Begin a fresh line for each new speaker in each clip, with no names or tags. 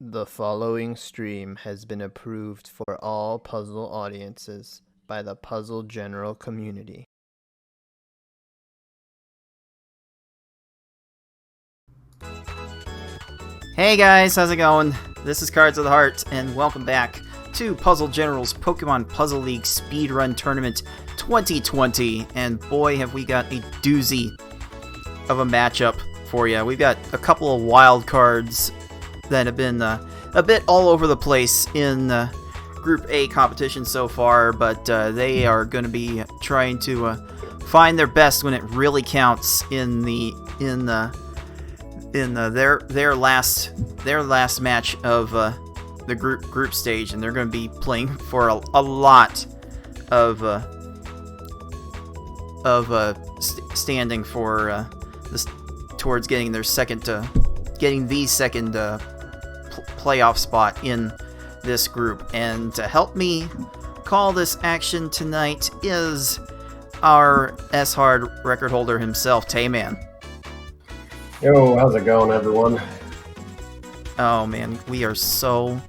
The following stream has been approved for all puzzle audiences by the puzzle general community.
Hey guys, how's it going? This is Cards of the Heart, and welcome back to Puzzle General's Pokemon Puzzle League Speedrun Tournament 2020. And boy, have we got a doozy of a matchup for you. We've got a couple of wild cards that have been a bit all over the place in Group A competition so far, but they are going to be trying to find their best when it really counts in their last match of the group stage, and they're going to be playing for a lot of standing for towards getting their second playoff spot in this group. And to help me call this action tonight is our S-Hard record holder himself, Tayman.
Yo, how's it going, everyone?
Oh man, we are so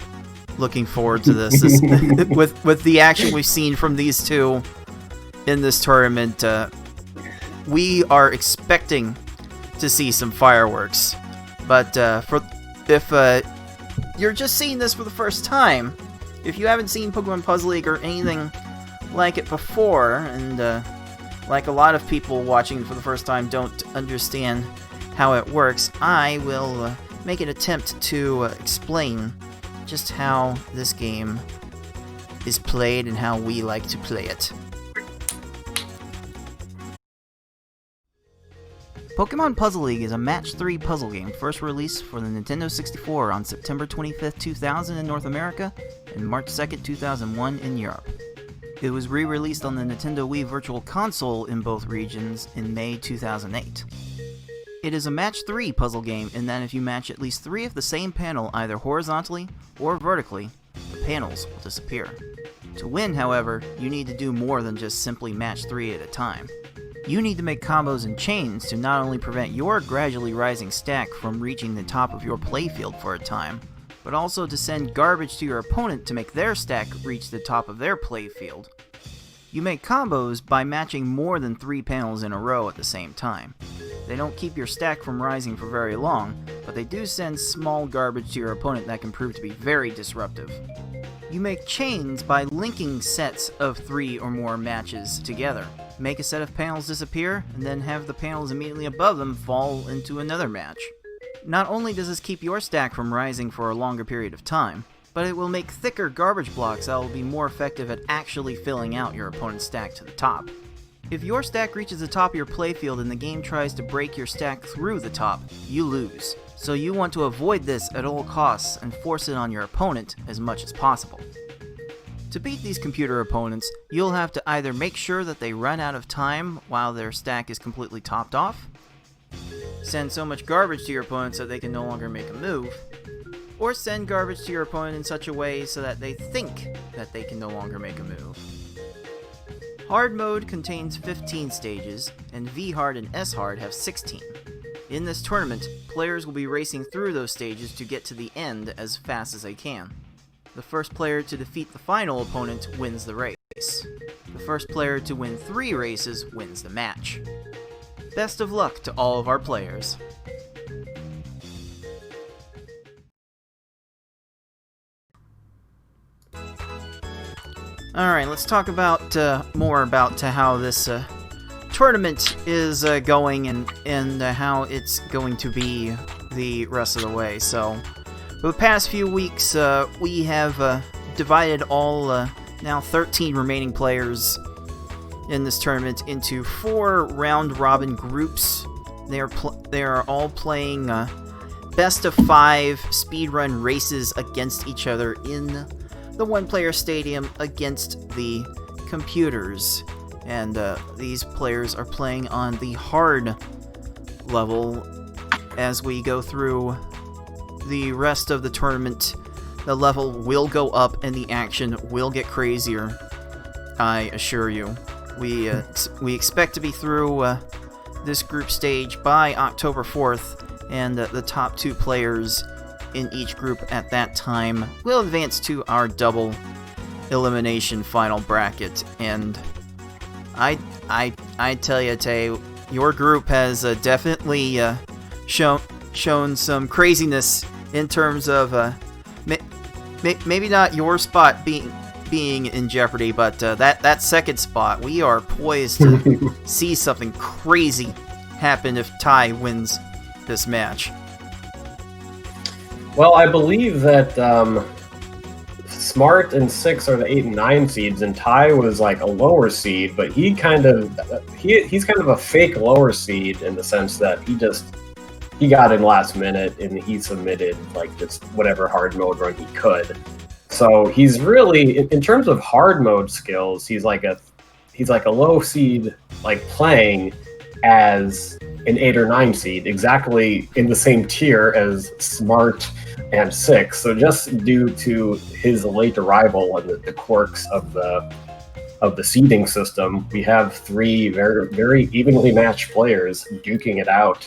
looking forward to this. With the action we've seen from these two in this tournament, we are expecting to see some fireworks. But if you're just seeing this for the first time, if you haven't seen Pokemon Puzzle League or anything like it before, and like a lot of people watching for the first time don't understand how it works, I will make an attempt to explain just how this game is played and how we like to play it. Pokemon Puzzle League is a Match 3 puzzle game first released for the Nintendo 64 on September 25th, 2000 in North America and March 2nd, 2001 in Europe. It was re-released on the Nintendo Wii Virtual Console in both regions in May 2008. It is a Match 3 puzzle game in that if you match at least 3 of the same panel either horizontally or vertically, the panels will disappear. To win, however, you need to do more than just simply match 3 at a time. You need to make combos and chains to not only prevent your gradually rising stack from reaching the top of your playfield for a time, but also to send garbage to your opponent to make their stack reach the top of their playfield. You make combos by matching more than 3 panels in a row at the same time. They don't keep your stack from rising for very long, but they do send small garbage to your opponent that can prove to be very disruptive. You make chains by linking sets of 3 or more matches together. Make a set of panels disappear, and then have the panels immediately above them fall into another match. Not only does this keep your stack from rising for a longer period of time, but it will make thicker garbage blocks that will be more effective at actually filling out your opponent's stack to the top. If your stack reaches the top of your playfield and the game tries to break your stack through the top, you lose. So you want to avoid this at all costs and force it on your opponent as much as possible. To beat these computer opponents, you'll have to either make sure that they run out of time while their stack is completely topped off, send so much garbage to your opponent so they can no longer make a move, or send garbage to your opponent in such a way so that they think that they can no longer make a move. Hard mode contains 15 stages, and V-Hard and S-Hard have 16. In this tournament, players will be racing through those stages to get to the end as fast as they can. The first player to defeat the final opponent wins the race. The first player to win 3 races wins the match. Best of luck to all of our players. Alright, let's talk about more about how this tournament is going and how it's going to be the rest of the way. So, for the past few weeks, we have divided all now 13 remaining players in this tournament into 4 round-robin groups. They are all playing best of 5 speedrun races against each other in the one-player stadium against the computers. And these players are playing on the hard level. As we go through the rest of the tournament, the level will go up and the action will get crazier, I assure you. We expect to be through this group stage by October 4th, and the top 2 players in each group at that time will advance to our double elimination final bracket. And I tell you, Tay, your group has definitely shown some craziness in terms of maybe not your spot being in jeopardy, but that second spot, we are poised to see something crazy happen if Ty wins this match.
Well, I believe that Smart and 6 are the 8 and 9 seeds, and Ty was like a lower seed, but he's kind of a fake lower seed in the sense that he got in last minute and he submitted like just whatever hard mode run he could. So he's really, in terms of hard mode skills, he's like a low seed, like playing as an 8 or 9 seed, exactly in the same tier as Smart and 6. So just due to his late arrival and the quirks of the seeding system, we have 3 very, very evenly matched players duking it out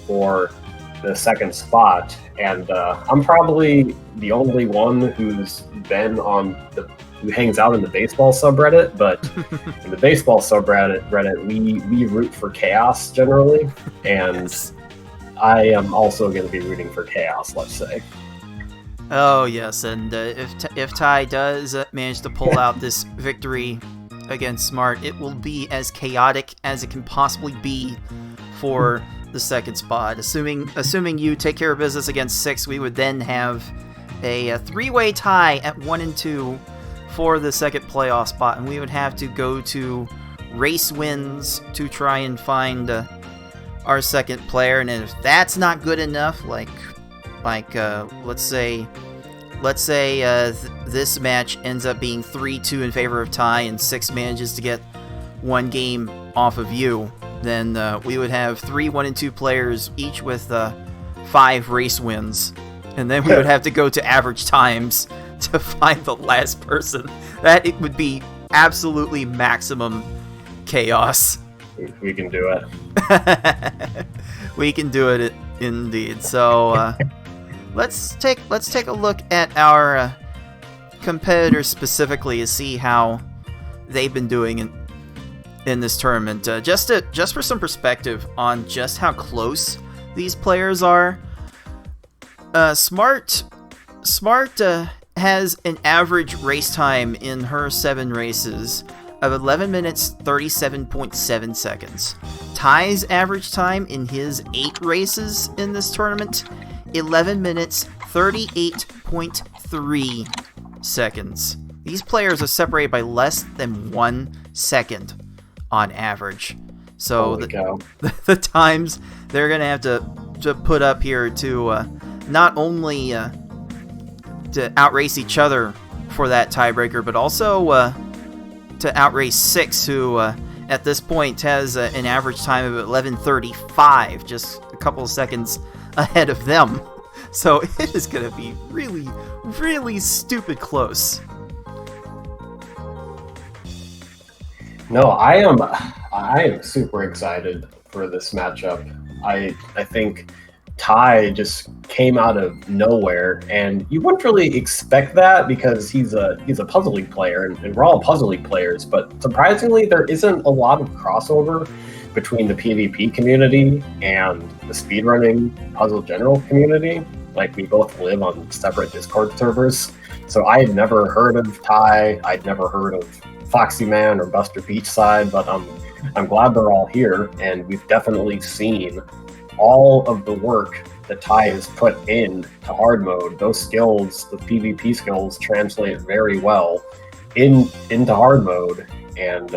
for the second spot. And I'm probably the only one who hangs out in the baseball subreddit, but in the baseball subreddit, we root for chaos generally, and I am also going to be rooting for chaos, let's say.
Oh yes, and if Ty does manage to pull out this victory against Smart, it will be as chaotic as it can possibly be for the second spot. Assuming you take care of business against 6, we would then have a 3-way tie at 1 and 2 for the second playoff spot, and we would have to go to race wins to try and find our second player. And if that's not good enough, let's say this match ends up being 3-2 in favor of Ty, and 6 manages to get 1 game off of you, then we would have 3 1 and 2 players, each with 5 race wins, and then we would have to go to average times to find the last person. That it would be absolutely maximum chaos.
We can do it.
We can do it indeed. So let's take a look at our competitors specifically to see how they've been doing in this tournament. Just for some perspective on just how close these players are. Smart has an average race time in her 7 races of 11 minutes 37.7 seconds. Ty's average time in his 8 races in this tournament, 11 minutes 38.3 seconds. These players are separated by less than 1 second on average. So the times they're going to have to put up here to not only to outrace each other for that tiebreaker, but also to outrace 6, who at this point has an average time of 11:35, just a couple of seconds ahead of them. So it is going to be really, really stupid close.
No, I am super excited for this matchup. I think Ty just came out of nowhere, and you wouldn't really expect that because he's a Puzzle League player, and we're all Puzzle League players. But surprisingly, there isn't a lot of crossover between the PvP community and the speedrunning puzzle general community. Like, we both live on separate Discord servers, so I had never heard of Ty. I'd never heard of Foxy Man or Buster Beachside, but I'm glad they're all here, and we've definitely seen all of the work that Ty has put in to hard mode. Those skills, the PvP skills, translate very well into hard mode, and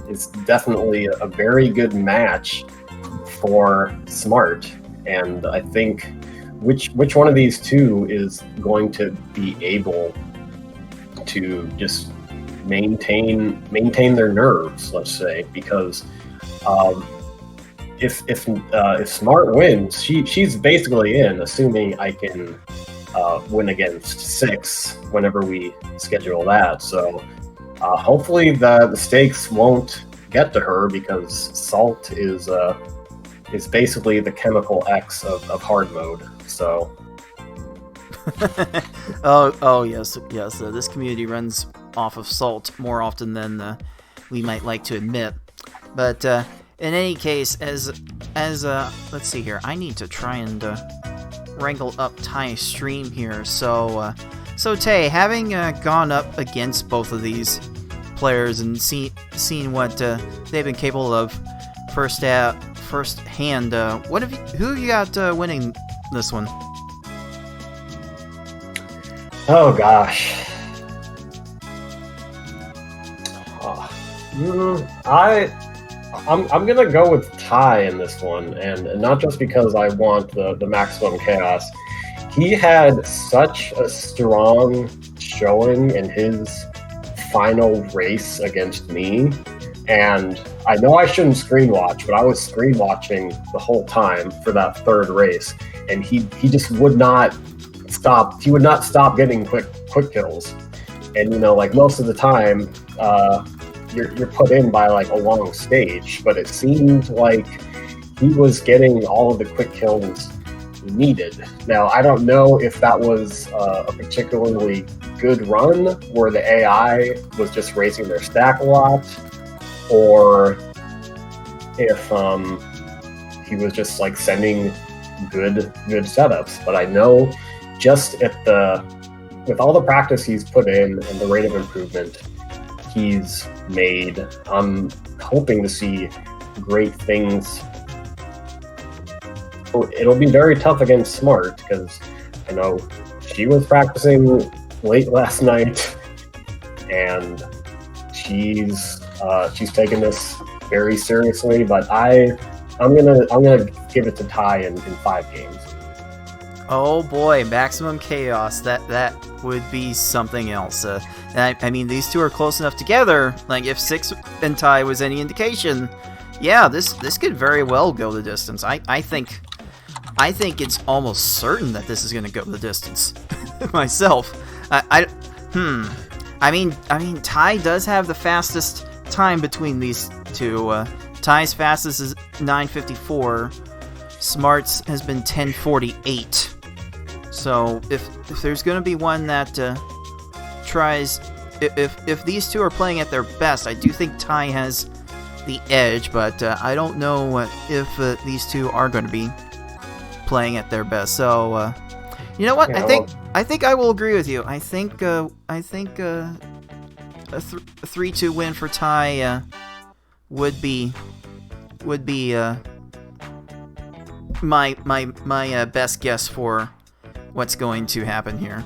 it's definitely a very good match for Smart. And I think which one of these two is going to be able to just maintain their nerves, let's say, because if Smart wins, she's basically in, assuming I can win against 6 whenever we schedule that. So hopefully the stakes won't get to her, because Salt is basically the chemical X of hard mode. So
oh yes. This community runs off of salt more often than we might like to admit. But in any case, as let's see here, I need to try and wrangle up Ty's stream here. So Tay, having gone up against both of these players and seen what they've been capable of firsthand, who have you got winning this one?
Oh gosh. I'm gonna go with Ty in this one, and not just because I want the maximum chaos. He had such a strong showing in his final race against me, and I know I shouldn't screen watch, but I was screen watching the whole time for that third race, and he just would not stop. He would not stop getting quick kills, and like most of the time, you're put in by like a long stage, but it seemed like he was getting all of the quick kills he needed. Now, I don't know if that was a particularly good run where the AI was just raising their stack a lot, or if he was just like sending good setups. But I know just with all the practice he's put in and the rate of improvement he's made, I'm hoping to see great things. It'll be very tough against Smart, because I know she was practicing late last night, and she's taking this very seriously. But I'm gonna give it to Ty in 5 games.
Oh boy, maximum chaos. That would be something else. And I mean, these two are close enough together. Like, if 6 and Ty was any indication, yeah, this could very well go the distance. I think it's almost certain that this is going to go the distance. Myself, I mean, Ty does have the fastest time between these two. Ty's fastest is 9:54. Smart's has been 10:48. So if there's going to be one that tries, if these two are playing at their best, I do think Ty has the edge, but I don't know if these two are going to be playing at their best. So you know what?
Yeah,
I think I will agree with you. I think a 3-2 win for Ty would be my best guess for what's going to happen here.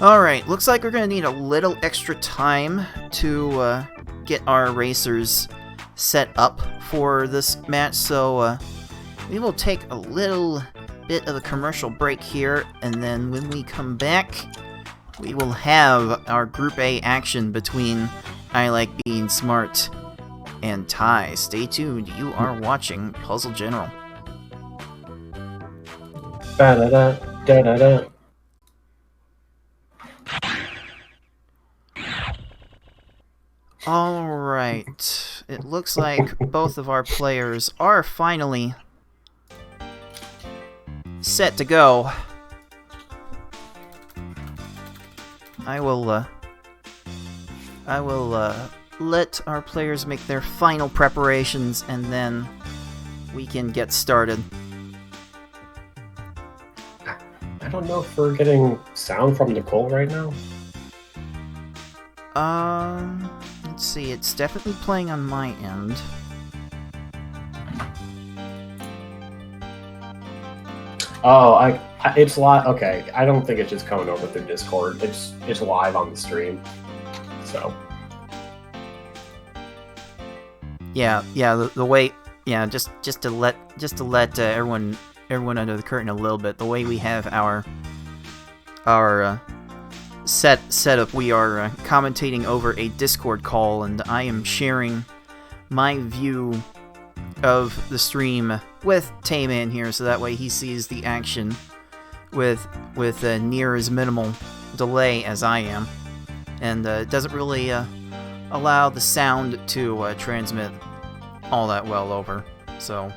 Alright, looks like we're going to need a little extra time to get our racers set up for this match, so we will take a little bit of a commercial break here, and then when we come back, we will have our Group A action between ilikebeingsmart and Ty. Stay tuned, you are watching Puzzle General.
Da-da-da, da-da-da.
Alright, it looks like both of our players are finally set to go. I will let our players make their final preparations, and then we can get started.
I don't know if we're getting sound from Nicole right now.
Let's see, it's definitely playing on my end.
Oh, it's live. Okay, I don't think it's just coming over through Discord. It's live on the stream. So.
Yeah. The way, yeah, just to let everyone under the curtain a little bit. The way we have our setup, we are commentating over a Discord call, and I am sharing my view of the stream with Tayman here, so that way he sees the action with near as minimal delay as I am, and it doesn't really allow the sound to transmit all that well over. So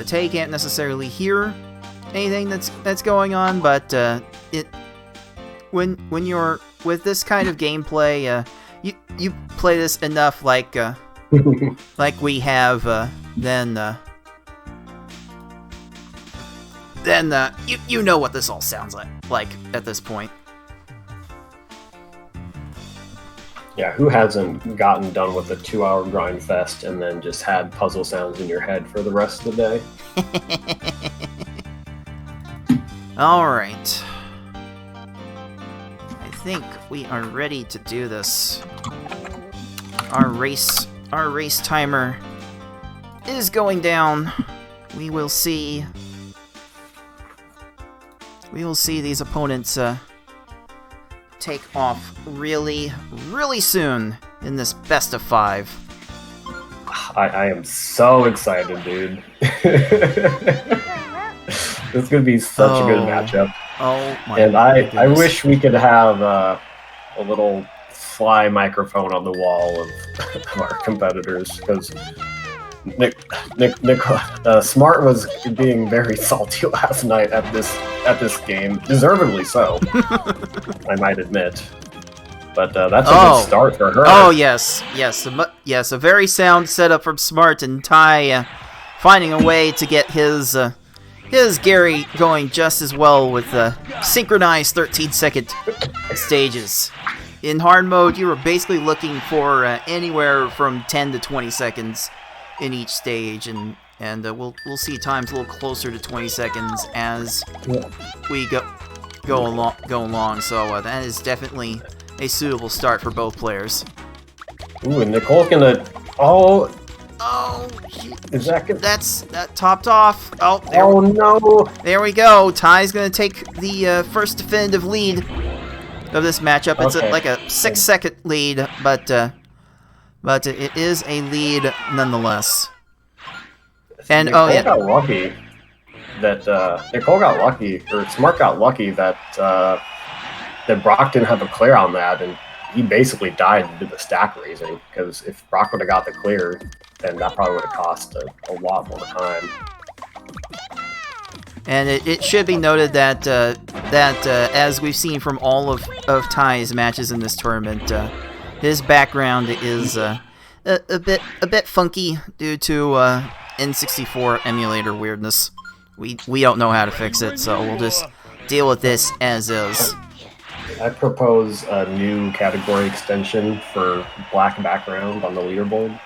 Tay can't necessarily hear anything that's going on, but when you're with this kind of gameplay, you play this enough like we have, then you know what this all sounds like at this point.
Yeah, who hasn't gotten done with a 2-hour grind fest and then just had puzzle sounds in your head for the rest of the day?
Alright. I think we are ready to do this. Our race timer is going down. We will see these opponents take off really, really soon in this best of 5.
I am so excited, dude. This is going to be such a good matchup.
Oh my
And I
goodness.
wish we could have a little fly microphone on the wall of our competitors, because Smart was being very salty last night at this game, deservedly so. I might admit, but that's a good start for her.
Oh yes, a very sound setup from Smart, and Ty finding a way to get his Gary going just as well with synchronized 13-second stages. In hard mode, you were basically looking for anywhere from 10 to 20 seconds in each stage, and we'll see times a little closer to 20 seconds as we go along. So that is definitely a suitable start for both players.
Ooh, and Nicole's gonna. Oh, is that good?
That topped off.
No!
There we go. Ty's gonna take the first definitive lead of this matchup. It's like a 6-second lead, but it is a lead nonetheless. And
Nicole got lucky that Nicole got lucky, or Smart got lucky that Brock didn't have a clear on that, and he basically died to do the stack raising. Because if Brock would have got the clear, then that probably would have cost a lot more time.
And it should be noted that as we've seen from all of Ty's matches in this tournament, his background is a bit funky due to N64 emulator weirdness. We don't know how to fix it, so we'll just deal with this as is.
I propose a new category extension for black background on the leaderboard.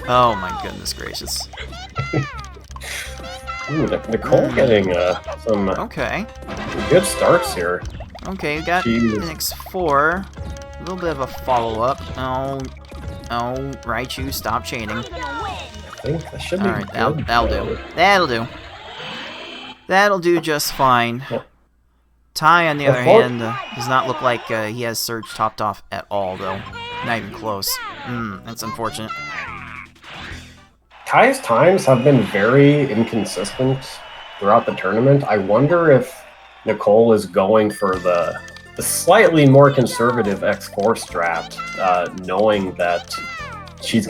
Oh my goodness gracious.
Ooh, Nicole getting some good starts here.
Okay, we got an X4. A little bit of a follow-up. Oh, Raichu, stop chaining.
I think that should be
alright, that'll do. That'll do just fine. Ty, on the other hand, does not look like he has Surge topped off at all, though. Not even close. That's unfortunate.
Ty's times have been very inconsistent throughout the tournament. I wonder if Nicole is going for the slightly more conservative X4 strat, knowing that she's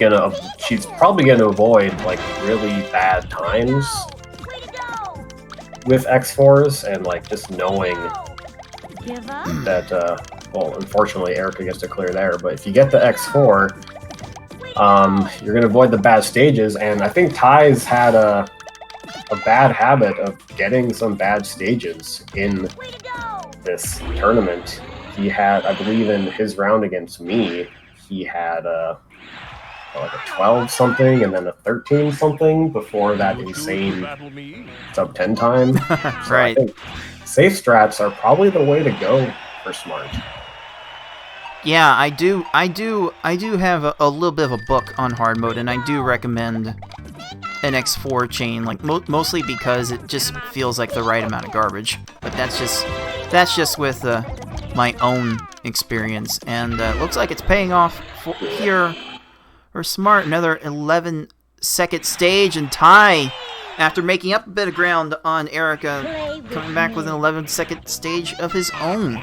probably gonna avoid like really bad times with X4s, and like just knowing that well, unfortunately Erica gets to clear there, but if you get the X4, you're gonna avoid the bad stages. And I think Ty's had a bad habit of getting some bad stages in this tournament. He had, I believe in his round against me, he had like a 12 something and then a 13 something before that insane sub 10 time. So
right.
I think safe strats are probably the way to go for Smart.
Yeah, I do have a little bit of a book on hard mode, and I do recommend an X4 chain, like mostly because it just feels like the right amount of garbage. But that's just with my own experience, and looks like it's paying off here for Smart. Another 11-second stage, and Ty, after making up a bit of ground on Erica, coming back with an 11-second stage of his own.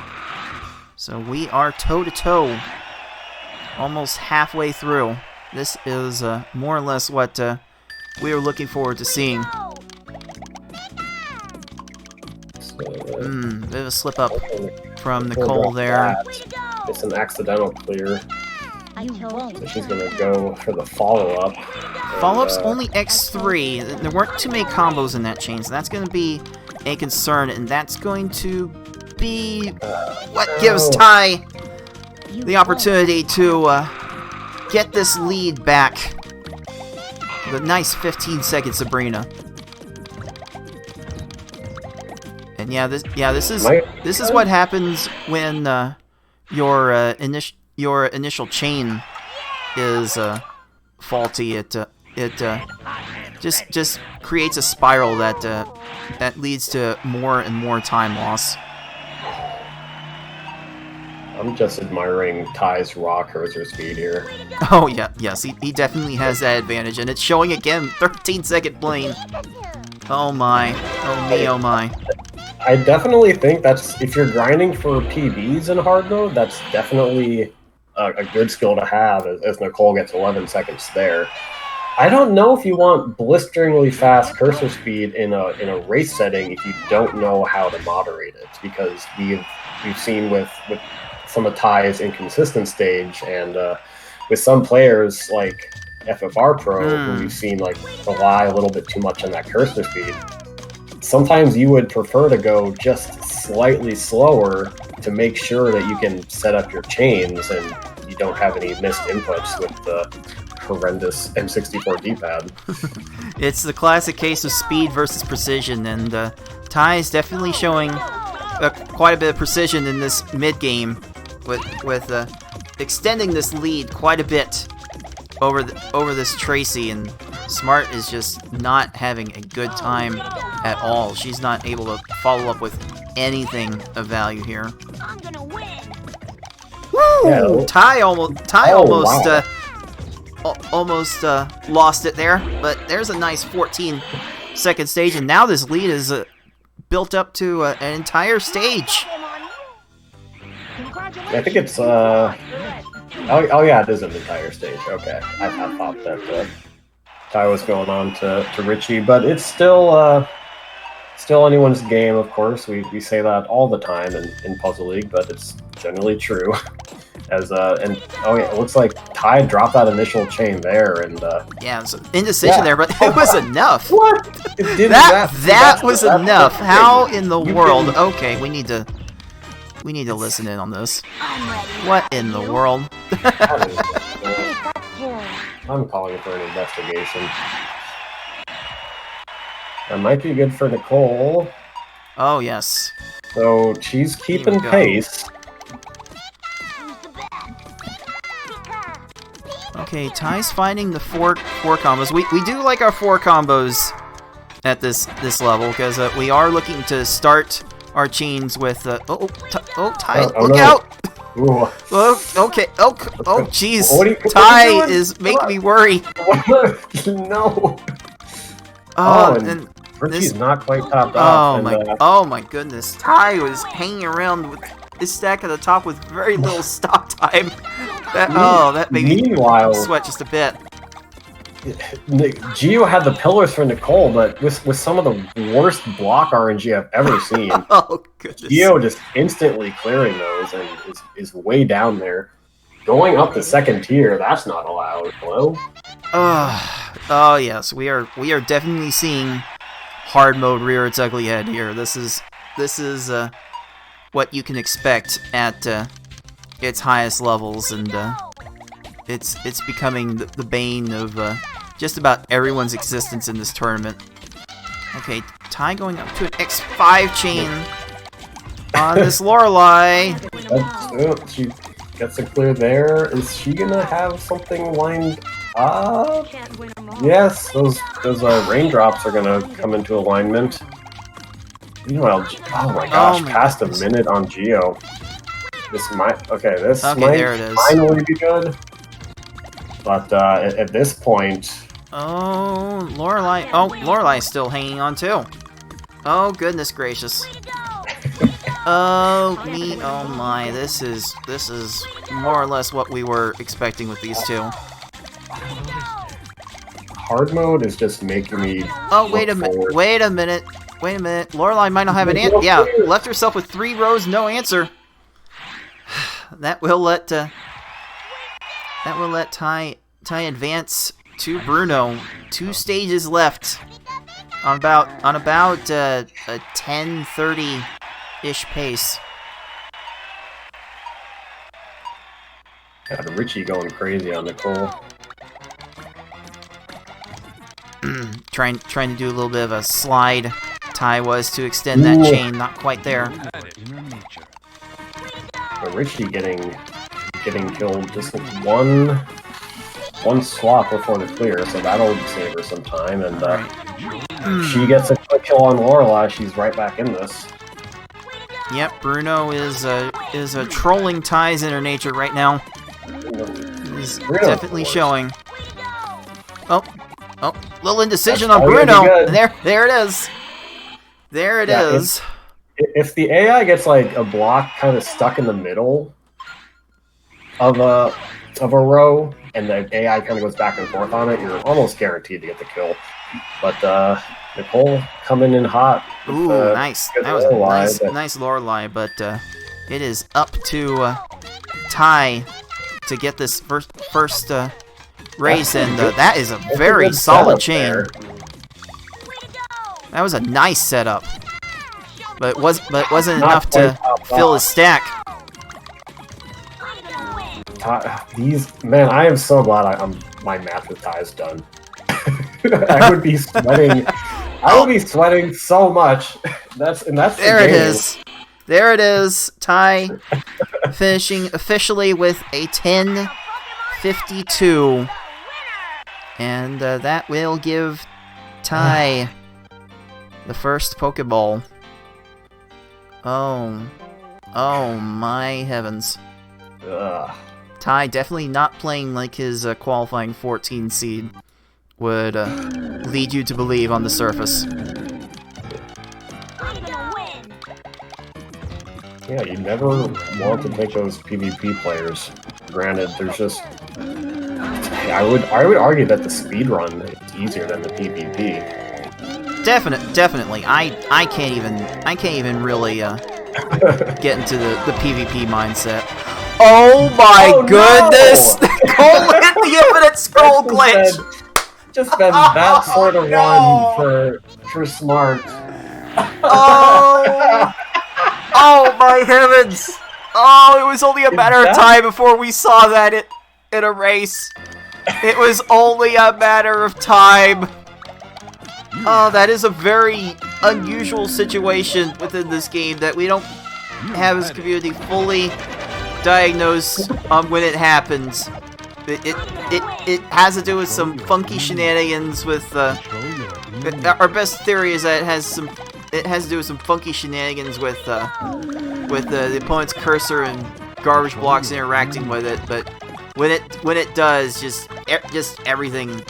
So we are toe-to-toe, almost halfway through. This is more or less what we were looking forward to seeing. Bit of a slip up from Nicole there.
It's an accidental clear. So she's gonna go for the follow-up.
Follow-up's only X3. There weren't too many combos in that chain, so that's going to be a concern, and that's going to be what gives Ty the opportunity to get this lead back. The nice 15-second Sabrina. And this is what happens when your initial chain is faulty. It just creates a spiral that leads to more and more time loss.
I'm just admiring Ty's raw cursor speed here.
Oh yeah, yes, he definitely has that advantage, and it's showing again. 13-second plane. Oh my, oh me, oh my.
I definitely think that's, if you're grinding for PBs in hard mode, that's definitely a good skill to have, as Nicole gets 11 seconds there. I don't know if you want blisteringly fast cursor speed in a race setting if you don't know how to moderate it, because we've seen with some of Ty's inconsistent stage, and with some players like FFR Pro, who we've seen like rely a little bit too much on that cursor speed. Sometimes you would prefer to go just slightly slower to make sure that you can set up your chains and you don't have any missed inputs with the horrendous M64 D-pad.
It's the classic case of speed versus precision, and Ty is definitely showing quite a bit of precision in this mid-game, with extending this lead quite a bit over this Tracy, and Smart is just not having a good time at all. She's not able to follow up with anything of value here.
I'm gonna win.
Woo!
Yeah.
Ty almost lost it there, but there's a nice 14-second stage, and now this lead is built up to an entire stage.
I think it's oh yeah, it is an entire stage. Okay, I thought that Ty was going on to Richie, but it's still anyone's game. Of course, we say that all the time in Puzzle League, but it's generally true. As and oh yeah, it looks like Ty dropped that initial chain there, and
yeah, it's an indecision there, but it was enough.
What? It did
that was enough. How in the world? Okay, we need to listen in on this. What in the world?
I'm calling for an investigation. That might be good for Nicole.
Oh yes.
So she's keeping pace.
Okay, Ty's finding the four combos. We do like our 4 combos at this level, because we are looking to start our chains with Ty, look
no.
out!
Ooh.
Okay, oh jeez,
Ty
is making me worry.
No.
And
Richie's not quite topped off.
Oh my goodness, Ty was hanging around with this stack at the top with very little stop time. That made me sweat just a bit.
Gio had the pillars for Nicole, but with some of the worst block RNG I've ever seen.
Oh goodness.
Gio just instantly clearing those and is way down there. Going up the second tier, that's not allowed. Hello?
Oh yes, we are definitely seeing hard mode rear its ugly head here. This is what you can expect at its highest levels, and it's becoming the bane of just about everyone's existence in this tournament. Okay, Ty going up to an X5 chain on this Lorelei.
She gets a clear there. Is she gonna have something lined up? Yes, those raindrops are gonna come into alignment. Meanwhile, oh my gosh, past a minute on Geo. This might finally be good. But at this point...
Oh, Lorelei. Oh, Lorelei's still hanging on too. Oh, goodness gracious. Oh my. This is more or less what we were expecting with these two.
Hard mode is just making me...
Oh, wait a minute. Wait a minute. Lorelei might not have an answer. Yeah, left herself with 3 rows, no answer. That will let Ty advance to Bruno. 2 stages left. On about a 10:30-ish pace.
Got Richie going crazy on Nicole.
trying to do a little bit of a slide. Ty was to extend that chain, not quite there.
But Richie getting killed just with one swap before the clear, so that'll save her some time. And she gets a quick kill on Lorelei. She's right back in this.
Yep, Bruno is trolling Ty's inner nature right now. He's definitely showing. Oh, little indecision on Bruno. There it is. There it is.
If the AI gets like a block kind of stuck in the middle of a row, and the AI kind of goes back and forth on it, you're almost guaranteed to get the kill. But Nicole coming in hot.
Ooh, nice. That was a nice Lorelei, but it is up to Ty to get this first race, and that is a very solid chain.
There.
That was a nice setup, but wasn't enough to fill his stack.
Man, I am so glad my match with Ty is done. I would be sweating. I would be sweating so much. That's
there. It is. There it is. Ty finishing officially with a 10:52, and that will give Ty the first Pokeball. Oh my heavens! Ty definitely not playing like his qualifying 14 seed would lead you to believe on the surface.
Yeah, you never want to take those PvP players. Granted, there's just I would argue that the speedrun is easier than the PvP.
Definitely. I can't even really get into the PvP mindset. Oh my goodness!
No!
Cole hit the infinite scroll glitch!
Just been that sort of run for Smart.
Oh my heavens! Oh, it was only a matter of time before we saw that in a race. It was only a matter of time. Oh, that is a very unusual situation within this game that we don't have as a community fully diagnosed when it happens. It has to do with some funky shenanigans with our best theory is that it has to do with some funky shenanigans with the opponent's cursor and garbage blocks interacting with it. But when it does, just everything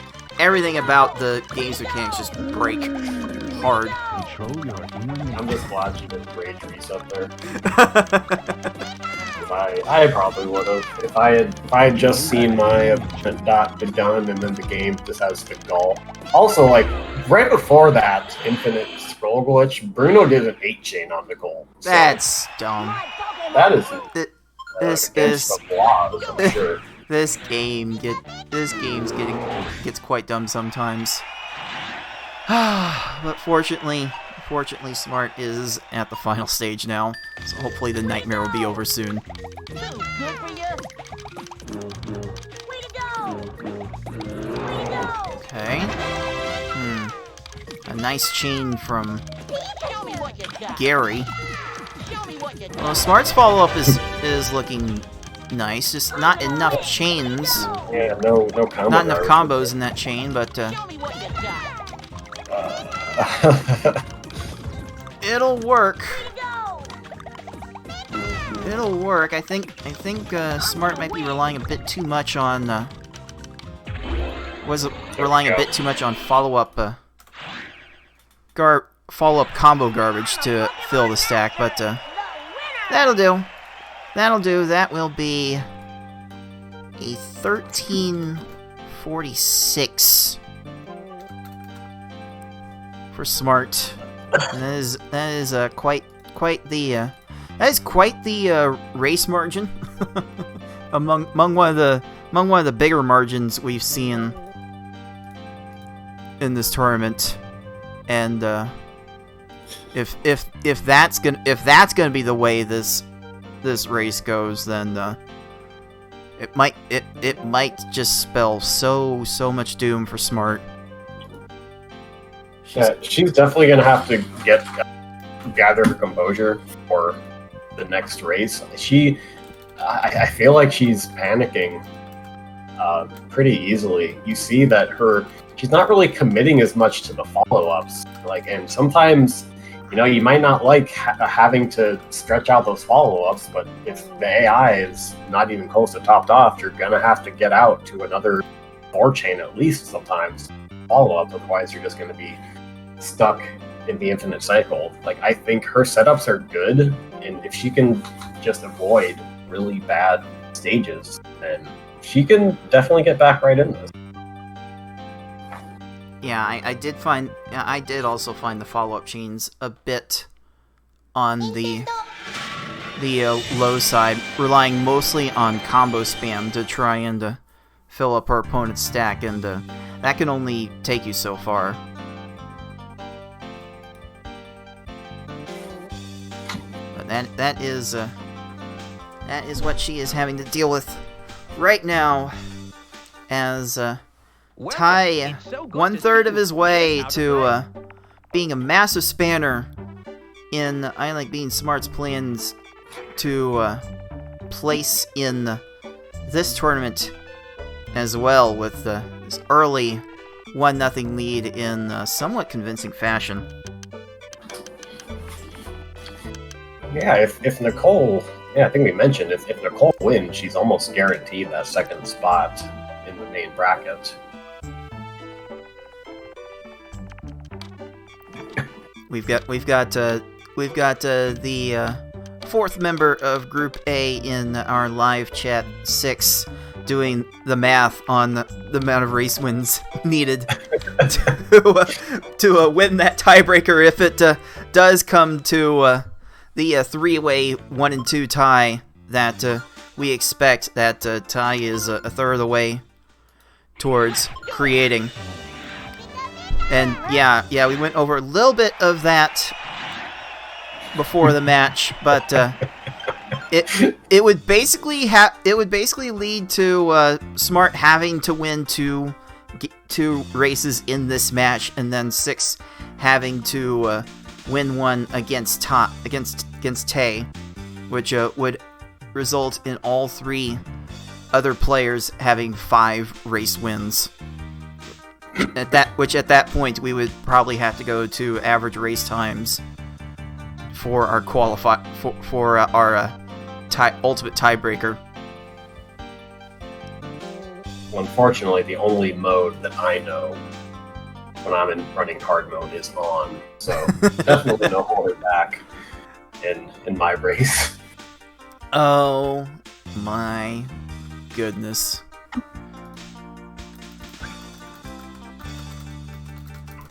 about the game's mechanics just break hard.
I'm just glad you didn't rage reset there. I probably would have if I had just seen my event dot be done and then the game just has the gall. Also, like right before that infinite scroll glitch, Bruno did an 8 chain on Nicole. So
that's dumb.
That is sure.
This game gets quite dumb sometimes. But fortunately, Smart is at the final stage now, so hopefully the nightmare will be over soon. Okay. A nice chain from Gary. Well, Smart's follow-up is looking nice, just not enough chains.
Yeah, no combo.
Not enough combos in that chain, but it'll work. It'll work. I think Smart might be relying a bit too much on relying a bit too much on follow-up combo garbage to fill the stack, but that'll do. That'll do. That will be a 13:46 for Smart And that is quite the race margin among one of the bigger margins we've seen in this tournament. And if that's gonna be the way this race goes, then it might just spell so much doom for Smart.
She's definitely gonna have to gather her composure for the next race. I feel like she's panicking pretty easily. You see that she's not really committing as much to the follow-ups. And sometimes, you might not like having to stretch out those follow-ups, but if the AI is not even close to topped off, you're gonna have to get out to another 4 chain at least sometimes follow-up. Otherwise, you're just gonna be stuck in the infinite cycle. I think her setups are good, and if she can just avoid really bad stages, then she can definitely get back right in this.
Yeah, I did also find the follow-up chains a bit on the low side, relying mostly on combo spam to try and fill up her opponent's stack, and that can only take you so far. But that is what she is having to deal with right now, as Tai, 1/3 of his way to being a massive spanner in ilikebeingsmart's plans to place in this tournament as well, with this early 1-0 lead in somewhat convincing fashion.
Yeah, if Nicole, I think we mentioned, if Nicole wins, she's almost guaranteed that second spot in the main bracket.
We've got the 4th member of Group A in our live chat, 6, doing the math on the amount of race wins needed to win that tiebreaker if it does come to the 3-way 1 and 2 tie that we expect that Tai is a third of the way towards creating. And yeah, we went over a little bit of that before the match, but it would basically lead to Smart having to win two races in this match, and then 6 having to win one against Tay, which would result in all 3 other players having 5 race wins. At that point we would probably have to go to average race times for our ultimate tiebreaker.
Well, unfortunately, the only mode that I know when I'm running hard mode is on, so definitely no holding back in my race.
Oh my goodness.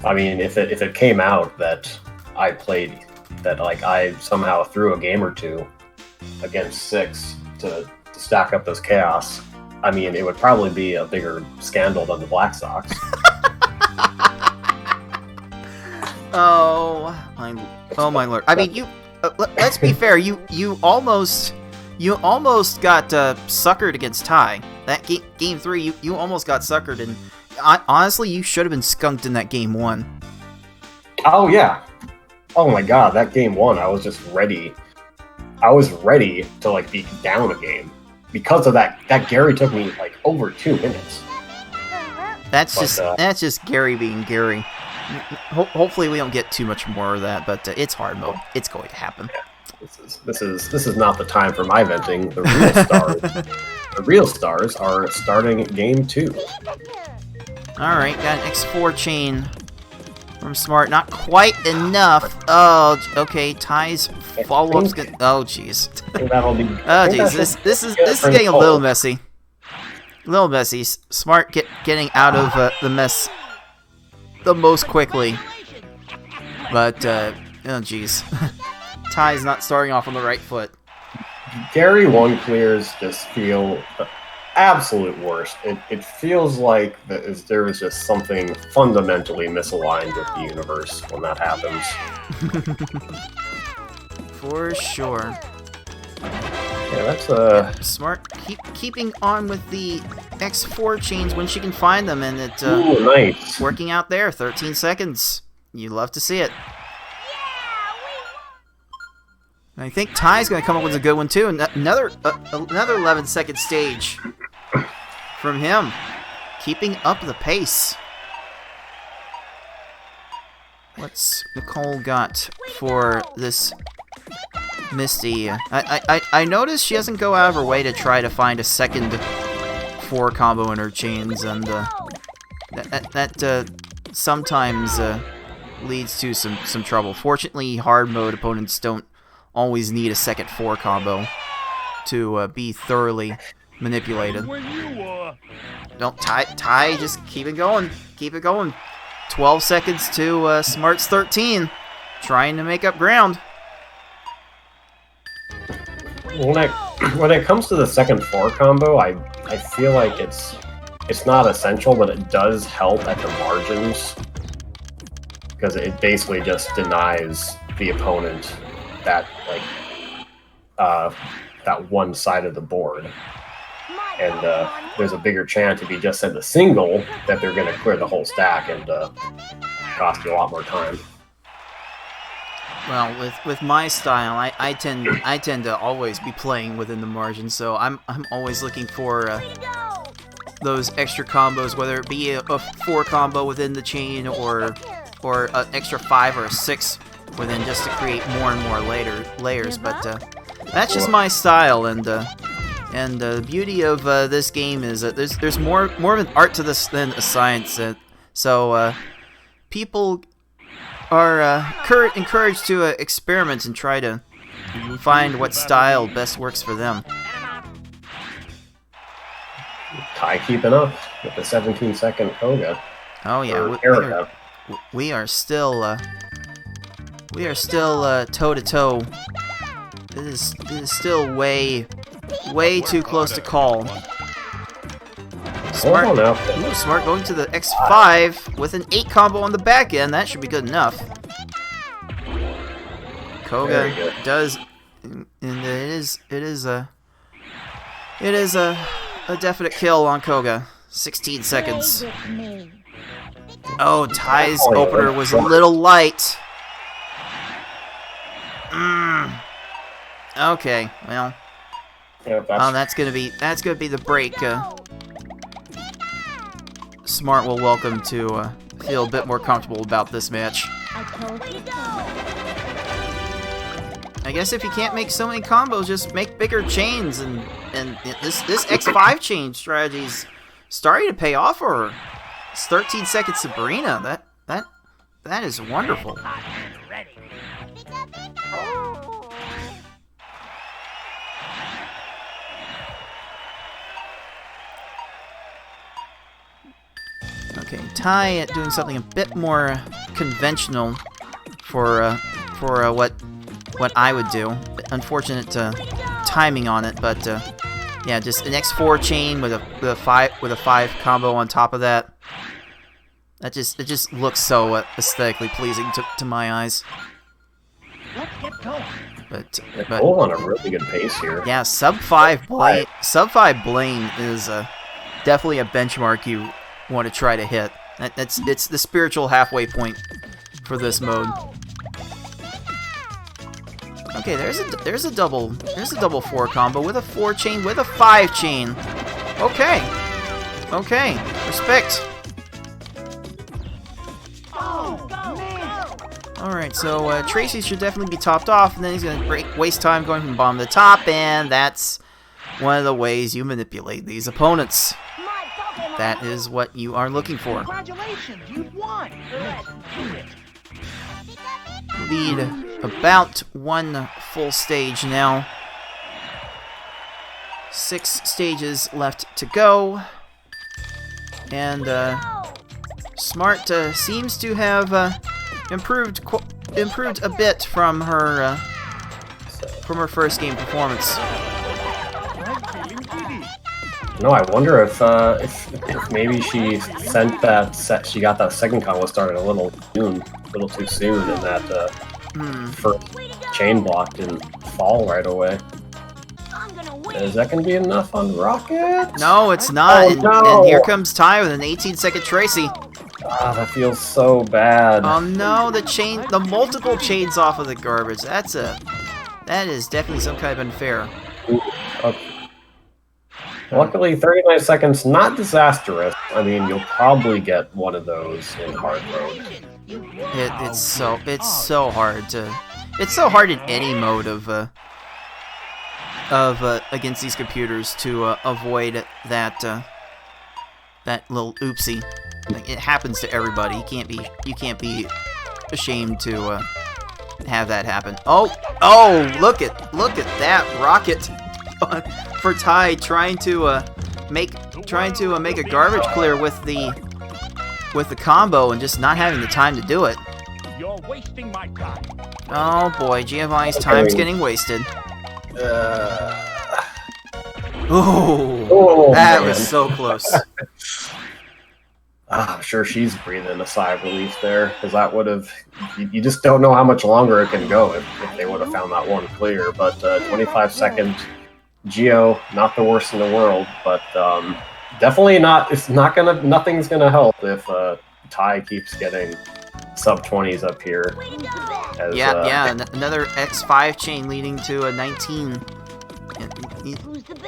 I mean, if it came out that I played, that I somehow threw a game or 2 against 6 to stack up those chaos, I mean, it would probably be a bigger scandal than the Black Sox.
Oh my lord! I mean, let's be fair. You almost got suckered against Tai. That game 3, you almost got suckered, and honestly, you should have been skunked in that game 1.
Oh yeah. Oh my god, that game 1, I was just ready. I was ready to be down a game because of that. That Gary took me over 2 minutes.
That's just Gary being Gary. Hopefully we don't get too much more of that, but it's hard mode. It's going to happen.
Yeah, this is not the time for my venting. The real stars are starting game 2.
All right, got an X4 chain from Smart. Not quite enough. Oh, okay. Tai's follow-up's gonna. Oh, jeez. Oh, jeez. This is getting a little messy. A little messy. Smart getting out of the mess the most quickly. But, oh jeez. Ty's not starting off on the right foot.
Gary one clears just feel the absolute worst. It feels like there was just something fundamentally misaligned with the universe when that happens.
For sure.
Yeah, that's
Smart keeping on with the X4 chains when she can find them, and it
ooh, nice.
working out there. 13 seconds. You love to see it. I think Ty's going to come up with a good one too. Another 11-second stage from him, keeping up the pace. What's Nicole got for this Misty? I noticed she doesn't go out of her way to try to find a second 4 combo in her chains, and that sometimes leads to some trouble. Fortunately, hard mode opponents don't always need a second 4 combo to be thoroughly manipulated. Don't Ty, just keep it going. Keep it going. 12 seconds to Smart's 13. Trying to make up ground.
When it comes to the second 4 combo, I feel like it's not essential, but it does help at the margins. Because it basically just denies the opponent that that one side of the board, and there's a bigger chance if you just send a single that they're going to clear the whole stack and cost you a lot more time.
Well, with my style, I tend to always be playing within the margin, so I'm always looking for those extra combos, whether it be a 4 combo within the chain or an extra 5 or a 6 within, just to create more and more layers. But that's just my style, and the beauty of this game is that there's more of an art to this than a science. So people are encouraged to experiment and try to find what style best works for them.
Ty keeping up with the 17-second Koga.
Oh yeah, we are still toe to toe. It is still way too close to call. Smart, ooh, Smart going to the X5 with an 8 combo on the back end. That should be good enough. Koga does, and it is a definite kill on Koga. 16 seconds. Oh, Ty's opener was a little light. Okay, well. Oh, that's gonna be the break. Smart will welcome to feel a bit more comfortable about this match. I guess if you can't make so many combos, just make bigger chains, and this X5 chain strategy is starting to pay off for her. It's 13 seconds Sabrina. That is wonderful. Okay, Ty doing something a bit more conventional for what I would do. Unfortunate timing on it, but yeah, just an X4 chain with a 5 combo on top of that. It just looks so aesthetically pleasing to my eyes.
Let's get going.
But
Nicole on a really good pace here.
Yeah, sub 5 Blaine is definitely a benchmark you want to try to hit. It's the spiritual halfway point for this mode. Okay, there's a double 4 combo with a 4 chain with a 5 chain. Okay, respect. Alright, so Tracy should definitely be topped off, and then he's gonna waste time going from bottom to top, and that's one of the ways you manipulate these opponents. That is what you are looking for.
Congratulations, you've won.
Lead about 1 full stage now. 6 stages left to go. And Smart seems to have improved improved a bit from her first game performance.
No, I wonder if maybe she sent that she got that second combo started a little too soon, and that first chain block didn't fall right away. Is that going to be enough on Rocket?
No, it's not.
Oh, no.
And here comes Ty with an 18-second Tracy.
Ah, that feels so bad.
Oh no, the multiple chains off of the garbage. That is definitely some kind of unfair.
Ooh, okay. Luckily, 39 seconds, not disastrous. I mean, you'll probably get one of those in hard mode.
It's so hard in any mode of against these computers to avoid that little oopsie. Like, it happens to everybody. You can't be ashamed to have that happen. Oh, look at that rocket for Ty trying to make a garbage clear with the combo and just not having the time to do it.
You're wasting my time.
Oh boy, Giovanni's time's getting wasted.
Oh,
that
man.
was so close.
I'm sure she's breathing a sigh of relief there, because that would have... You just don't know how much longer it can go if they would have found that one clear. But 25-second Geo, not the worst in the world, but definitely not... Nothing's gonna help if Ty keeps getting sub-20s up here. As,
another X5 chain leading to a 19. He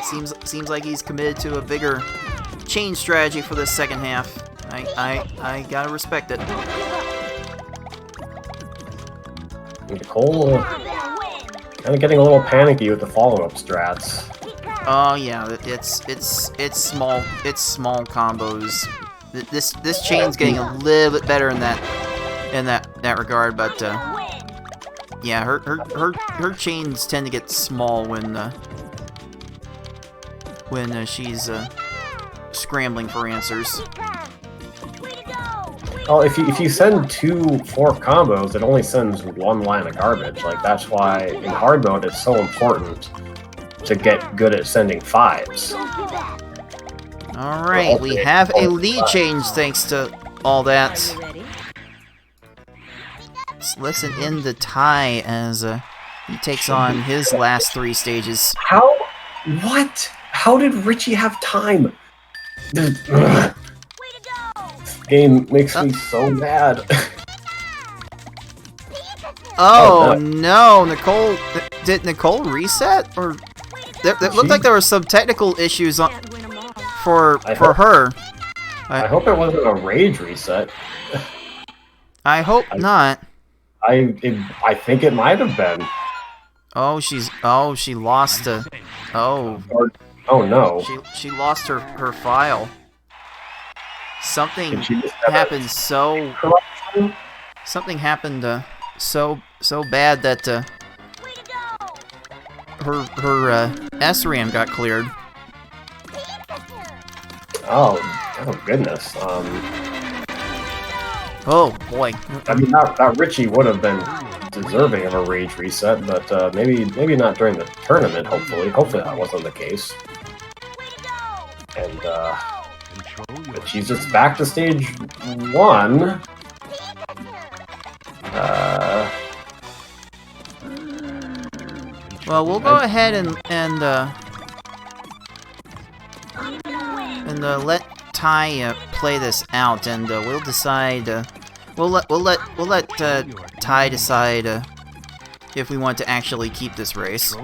seems like he's committed to a bigger chain strategy for this second half. I gotta respect it.
Nicole kind of getting a little panicky with the follow-up strats.
Oh yeah, it's small combos. This chain's getting a little bit better in that regard, but yeah, her chains tend to get small when she's scrambling for answers.
Well, if you send 2 fourth combos, it only sends 1 line of garbage. Like, that's why in hard mode it's so important to get good at sending 5s.
Alright, we have a lead change thanks to all that. Let's listen in to Ty as he takes on his last 3 stages.
What? How did Richie have time? This game makes me so mad.
Oh no, Nicole! Did Nicole reset? Or it looked like there were some technical issues for her.
I hope it wasn't a rage reset.
I hope not.
I think it might have been.
Oh, she lost a. Oh
no.
She lost her file. Something happened so bad that her SRAM got cleared.
Oh goodness.
Oh boy.
I mean, that Richie would have been deserving of a rage reset, but maybe not during the tournament. Hopefully that wasn't the case. And but she's just back to stage 1.
Well, we'll go ahead and let Ty play this out, and we'll decide. We'll let Ty decide if we want to actually keep this race.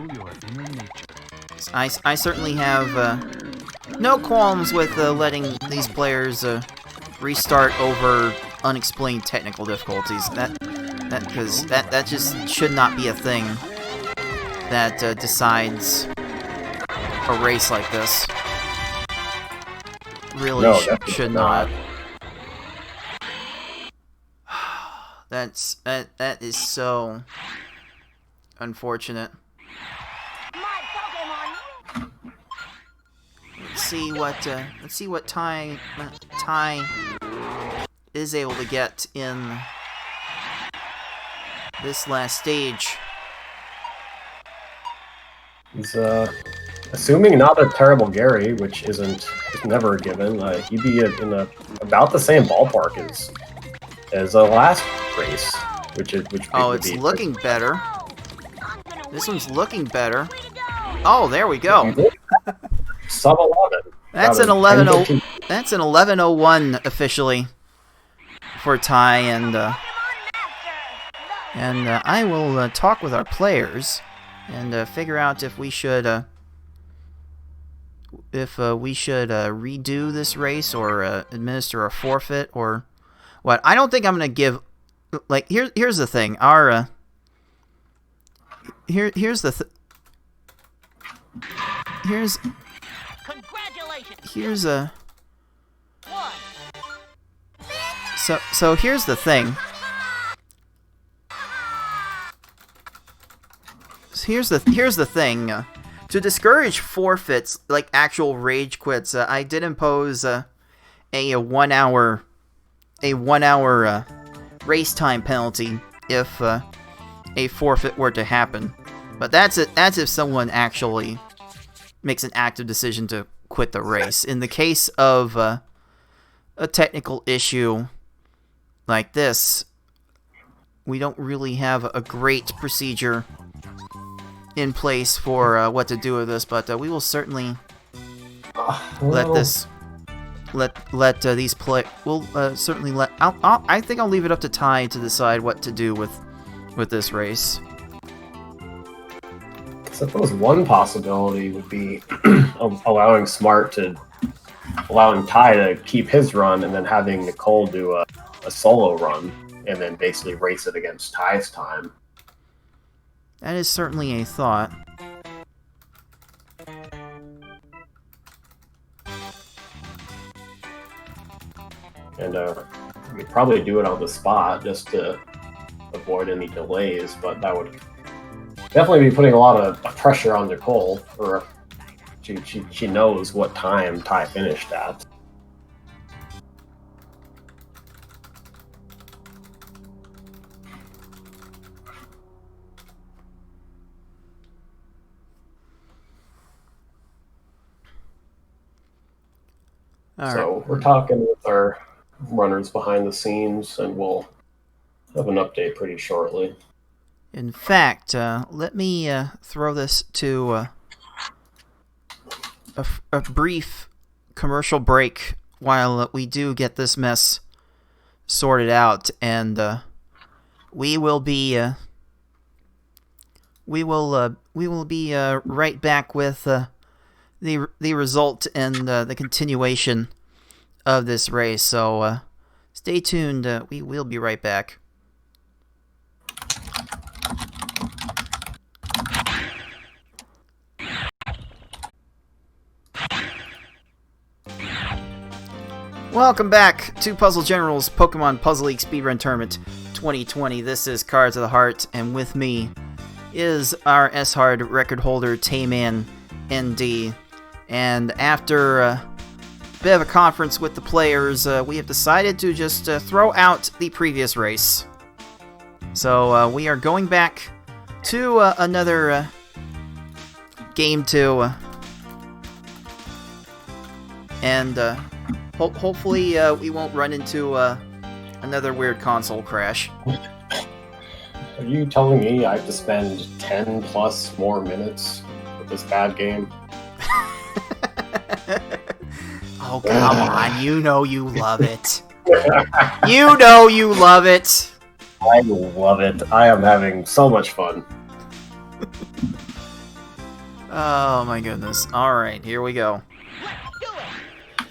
I certainly have no qualms with letting these players restart over unexplained technical difficulties. Because that just should not be a thing that decides a race like this. Really should not. That is so unfortunate. Let's see what Ty is able to get in this last stage.
He's assuming not a terrible Gary, which is never a given. He'd be in about the same ballpark as the last race, which
Oh,
would
it's
be
looking better. This one's looking better. Oh, there we go.
sub 11.
That's an 11:0. That's an 11:01 officially for Ty, and I will talk with our players and figure out if we should redo this race or administer a forfeit or what. I don't think I'm gonna give. Like here's the thing. Our here's the here's a so here's the thing. Here's the thing. To discourage forfeits, like actual rage quits, I did impose a 1 hour race time penalty if a forfeit were to happen. But that's if someone actually makes an active decision to quit the race. In the case of a technical issue like this, we don't really have a great procedure in place for what to do with this, but we will certainly let these play. We'll certainly let. I think I'll leave it up to Ty to decide what to do with this race.
I suppose one possibility would be allowing Ty to keep his run, and then having Nicole do a solo run, and then basically race it against Ty's time.
That is certainly a thought.
And we could probably do it on the spot just to avoid any delays, but that would definitely be putting a lot of pressure on Nicole, or she knows what time Ty finished at. So we're talking with our runners behind the scenes, and we'll have an update pretty shortly.
In fact, let me throw this to a brief commercial break while we do get this mess sorted out, and we will be right back with the result and the continuation of this race. So stay tuned. We will be right back. Welcome back to Puzzle General's Pokemon Puzzle League Speedrun Tournament 2020. This is Cards of the Heart, and with me is our S-Hard record holder, Tayman ND. And after a bit of a conference with the players, we have decided to just throw out the previous race. So we are going back to another game 2. And hopefully we won't run into another weird console crash.
Are you telling me I have to spend 10 plus more minutes with this bad game?
Oh, come on. You know you love it. You know you love it.
I love it. I am having so much fun.
Oh, my goodness. Alright, here we go.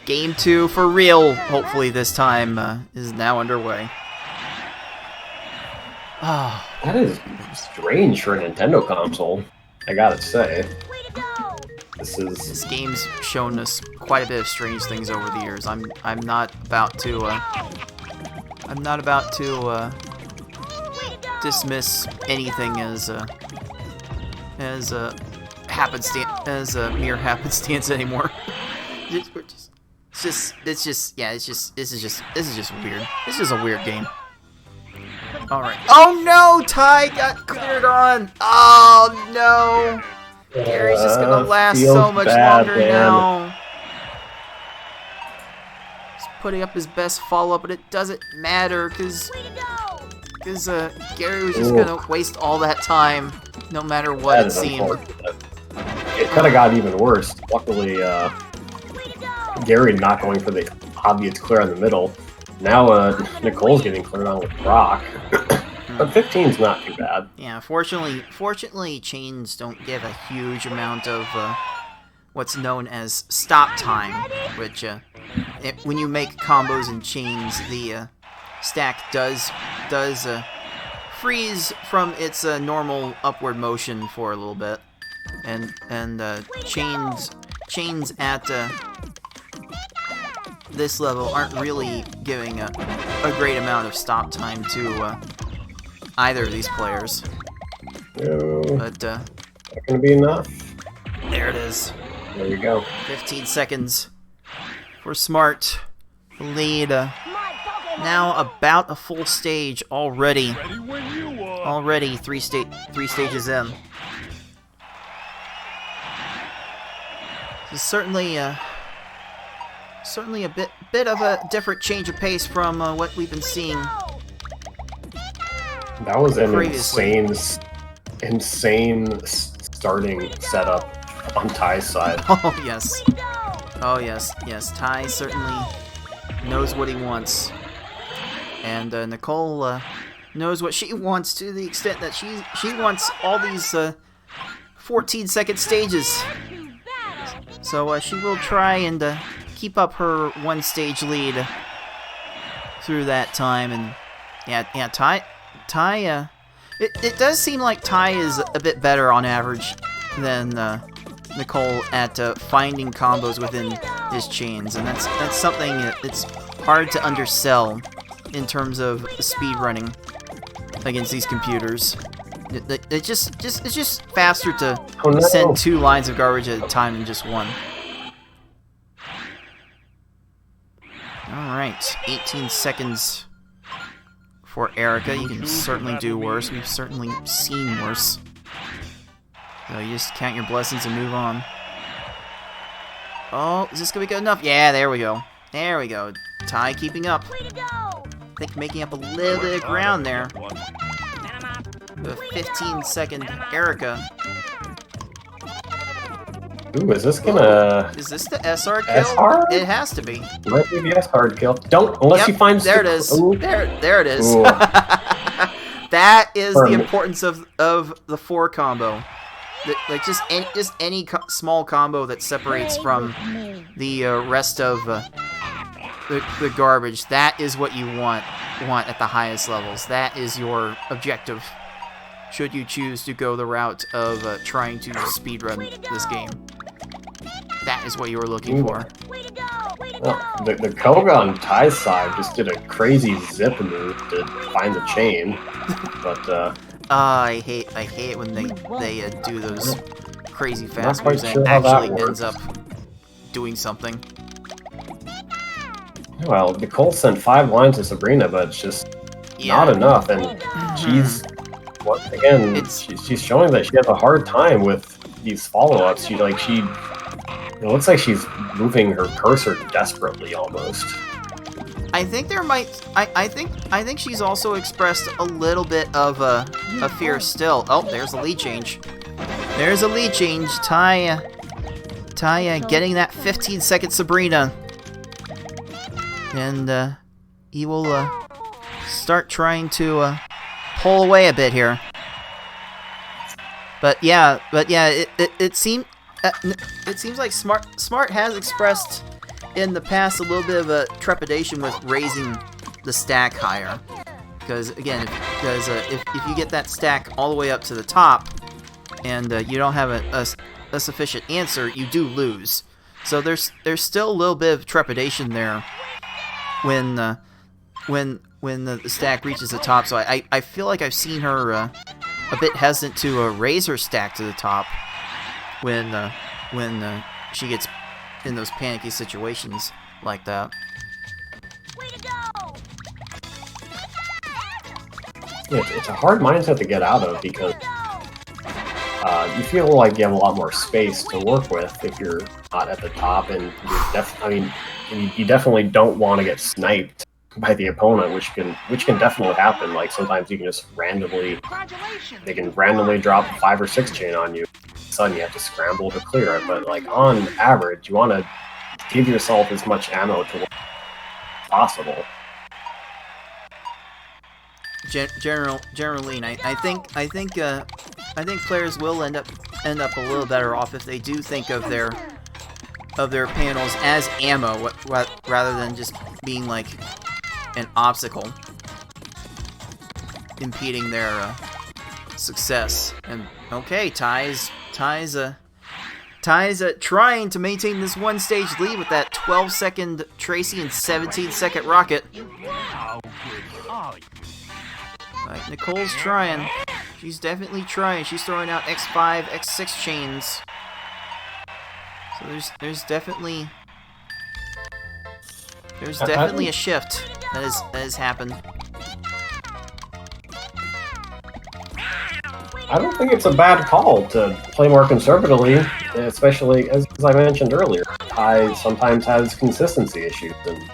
Game 2 for real, hopefully this time, is now underway. Oh.
That is strange for a Nintendo console, I gotta say. This
game's shown us quite a bit of strange things over the years. I'm not about to dismiss anything as a mere happenstance anymore. This is just weird. This is a weird game. Alright. Oh no! Ty got cleared on! Oh no! Gary's just gonna last
feels
so much
bad,
longer
man.
now. He's putting up his best follow-up, but it doesn't matter, because Gary was just gonna waste all that time, no matter what
That
it
is
seemed.
unfortunate. It could have got even worse. Luckily, Gary not going for the obvious clear in the middle. Now Nicole's getting cleared on with Brock. But 15's not too bad.
Yeah, fortunately, chains don't give a huge amount of what's known as stop time, which when you make combos in chains, the stack does freeze from its normal upward motion for a little bit, and chains at this level aren't really giving a great amount of stop time to either of these players.
No,
But
not gonna be enough.
there it is.
There you go.
15 seconds for Smart. The lead now about a full stage already.
Ready when you are.
Already three stages in. This is certainly a bit of a different change of pace from what we've been seeing.
That was an
Previously.
insane starting setup on Ty's side.
Oh yes. Oh yes. Ty certainly knows what he wants, and Nicole knows what she wants to the extent that she wants all these 14-second stages. So she will try and keep up her one-stage lead through that time, and yeah, Ty. It does seem like Ty is a bit better on average than Nicole at finding combos within his chains, and that's something that's hard to undersell in terms of speedrunning against these computers. It's just faster to send 2 lines of garbage at a time than just one. Alright, 18 seconds for Erica. You can certainly do worse. We've certainly seen worse. So you just count your blessings and move on. Oh, is this gonna be good enough? Yeah, there we go. There we go. Ty keeping up. I think making up a little bit of ground there. The 15-second Erica.
Ooh, is this gonna...
Is this the SR kill?
SR?
It has to be.
Might be the S-hard kill. Don't, unless
Yep,
he finds...
there it is.
Ooh.
There it is.
Ooh.
That is the
Perfect.
importance of the 4 combo. Like just any small combo that separates from the rest of the garbage. That is what you want at the highest levels. That is your objective. Should you choose to go the route of trying to speedrun this game, that is what you were looking for.
Well, the Koga on Ty's side just did a crazy zip move to find the chain, but
I hate it when they do those crazy fast
quite
moves and
sure how that
actually ends
works.
up doing something.
well, Nicole sent 5 lines to Sabrina, but it's just not enough, and she's once again she's showing that she has a hard time with these follow-ups. It looks like she's moving her cursor desperately almost.
I think there might. I think she's also expressed a little bit of a fear still. Oh, there's a lead change. There's a lead change. Ty getting that 15-second Sabrina, and he will start trying to pull away a bit here. But yeah, it seems like Smart has expressed in the past a little bit of a trepidation with raising the stack higher, because again, if you get that stack all the way up to the top and you don't have a sufficient answer, you do lose. So there's still a little bit of trepidation there when the stack reaches the top. So I feel like I've seen her a bit hesitant to raise her stack to the top when she gets in those panicky situations like that.
it's a hard mindset to get out of because you feel like you have a lot more space to work with if you're not at the top, and you definitely don't want to get sniped by the opponent, which can definitely happen. Like sometimes you can just randomly drop a 5 or 6 chain on you. Suddenly you have to scramble to clear it. But like on average, you want to give yourself as much ammo to work as possible.
Generally, I think players will end up a little better off if they do think of their panels as ammo rather than just being like an obstacle impeding their success. And okay, Ty's trying to maintain this 1-stage lead with that 12-second Tracy and 17-second Rocket. Like, Nicole's trying. She's definitely trying. She's throwing out X5, X6 chains. So there's definitely a shift that has happened.
I don't think it's a bad call to play more conservatively, especially as I mentioned earlier. Ty sometimes has consistency issues and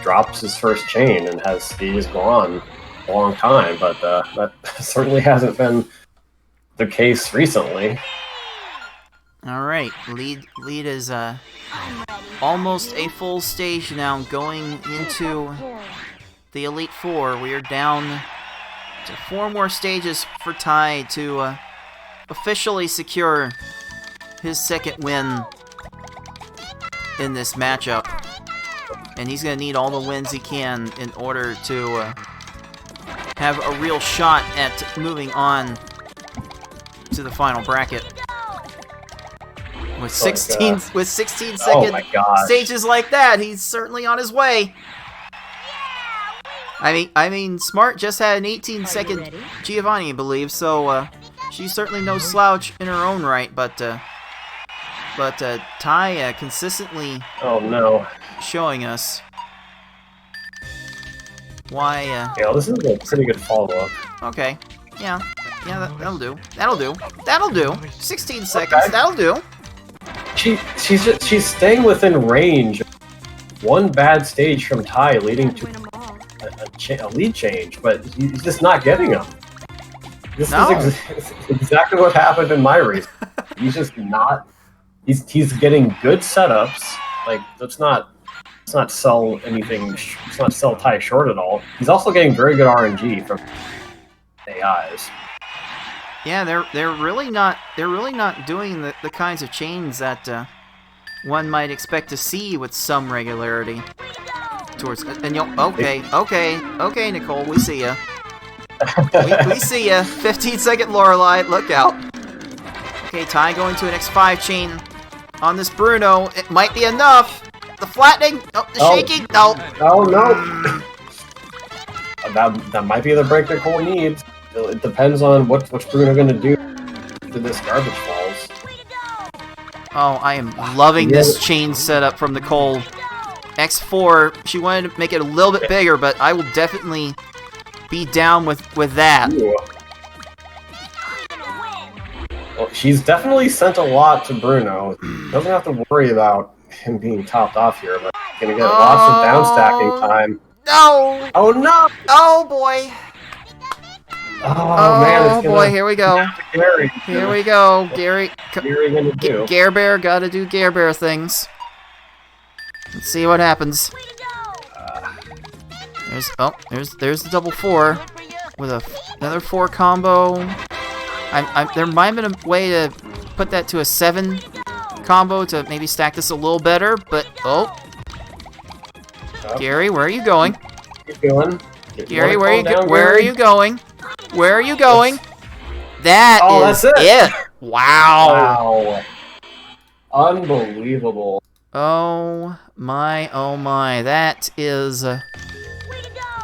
drops his first chain and he just go on a long time, but that certainly hasn't been the case recently.
All right, lead is almost a full stage now, going into the Elite Four. We are down to 4 more stages for Ty to officially secure his second win in this matchup, and he's going to need all the wins he can in order to have a real shot at moving on to the final bracket. With 16 second stages like that, he's certainly on his way. I mean, Smart just had an 18-second Giovanni, I believe, so she's certainly no slouch in her own right. But Ty consistently showing us why.
Yeah, this is a pretty good follow-up.
Okay, yeah, that'll do. 16 seconds, that'll do.
She's staying within range. One bad stage from Ty leading to a lead change, but he's just not getting them. This is exactly what happened in my race. He's just not. He's getting good setups. Like let's not sell anything. Let's not sell Ty short at all. He's also getting very good RNG from AIs.
Yeah, they're really not doing the kinds of chains that one might expect to see with some regularity. Okay, Nicole, we see ya. we see ya. 15-second Lorelei, look out. Okay, Ty going to an X5 chain on this Bruno. It might be enough. The flattening, shaking, no.
Oh no. That might be the break Nicole needs. It depends on what's Bruno going to do after this garbage falls.
Oh, I am loving this chain setup from Nicole. X4, she wanted to make it a little bit bigger, but I will definitely be down with that.
Ooh. Well, she's definitely sent a lot to Bruno. Doesn't have to worry about him being topped off here, but he's going to get lots of down stacking time.
No!
Oh no!
Oh boy!
Oh man, it's
boy, here we go.
Gary.
Here we go. Gary.
Gary gonna do?
Gare Bear gotta do Gare Bear things. Let's see what happens. There's the double 4 with another 4 combo. There might have been a way to put that to a 7 combo to maybe stack this a little better, but Gary, where are you going?
Keep going.
Gary, where are you going? Where are you going? That's it. Wow.
Unbelievable.
Oh my. That is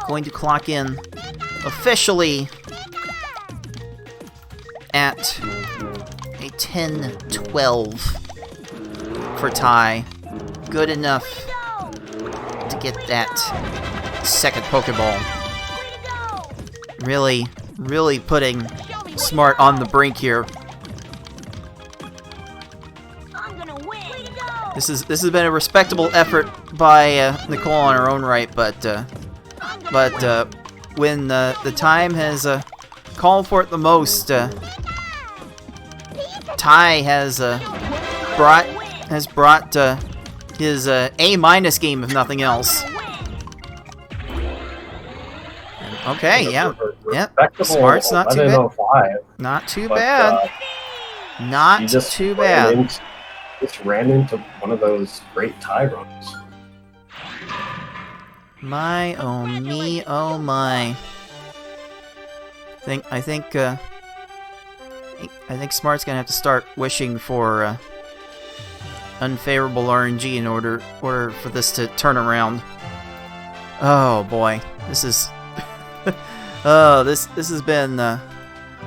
going to clock in officially at a 10-12 for Ty. Good enough to get that second Pokeball. Really really putting Smart on the brink here.
I'm gonna win. Way to go.
This has been a respectable effort by Nicole on her own right, but when the time has called for it the most, Ty has brought his A- game, if nothing else. Okay, yeah. Smart's not too bad.
11:05,
Not too
but,
bad. Not
he just
too bad.
Just ran into one of those great tie runs.
My, oh me, oh my. I think Smart's gonna have to start wishing for unfavorable RNG in order for this to turn around. Oh boy, this is oh this has been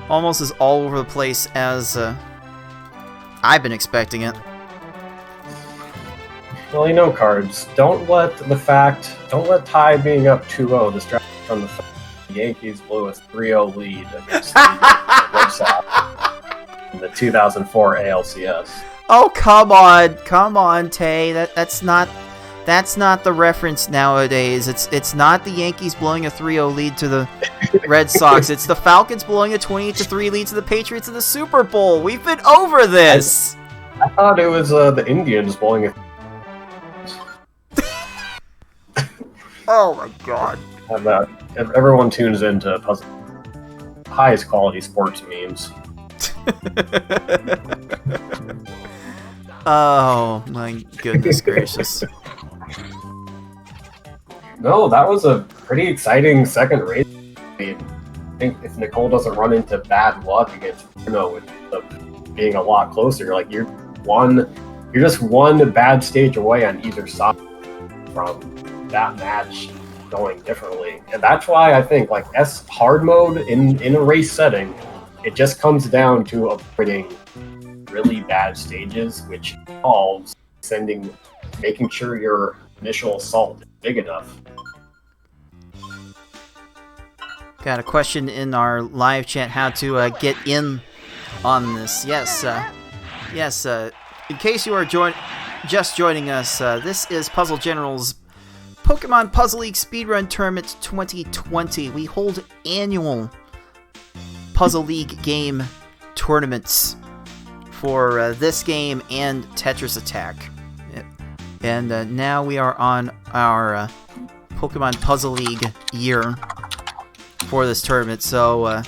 almost as all over the place as I've been expecting it.
Well, you know, Cards, don't let Ty being up 2-0 distract you from the fact the Yankees blew a 3-0 lead against the Red Sox in the 2004 ALCS.
Oh, come on, Tay. That's not the reference nowadays. It's not the Yankees blowing a 3-0 lead to the Red Sox. It's the Falcons blowing a 28-3 lead to the Patriots in the Super Bowl. We've been over this.
I thought it was the Indians blowing a.
Oh my God.
If everyone tunes into highest quality sports memes.
Oh my goodness gracious.
No, that was a pretty exciting second race. I think if Nicole doesn't run into bad luck against Bruno, it ends up being a lot closer. Like you're just one bad stage away on either side from that match going differently. And that's why I think like hard mode in a race setting, it just comes down to avoiding really bad stages, which involves making sure your initial assault is big enough.
Got a question in our live chat how to get in on this. Yes, in case you are just joining us, this is Puzzle General's Pokemon Puzzle League Speedrun Tournament 2020. We hold annual Puzzle League game tournaments for this game and Tetris Attack. And now we are on our Pokemon Puzzle League year for this tournament. So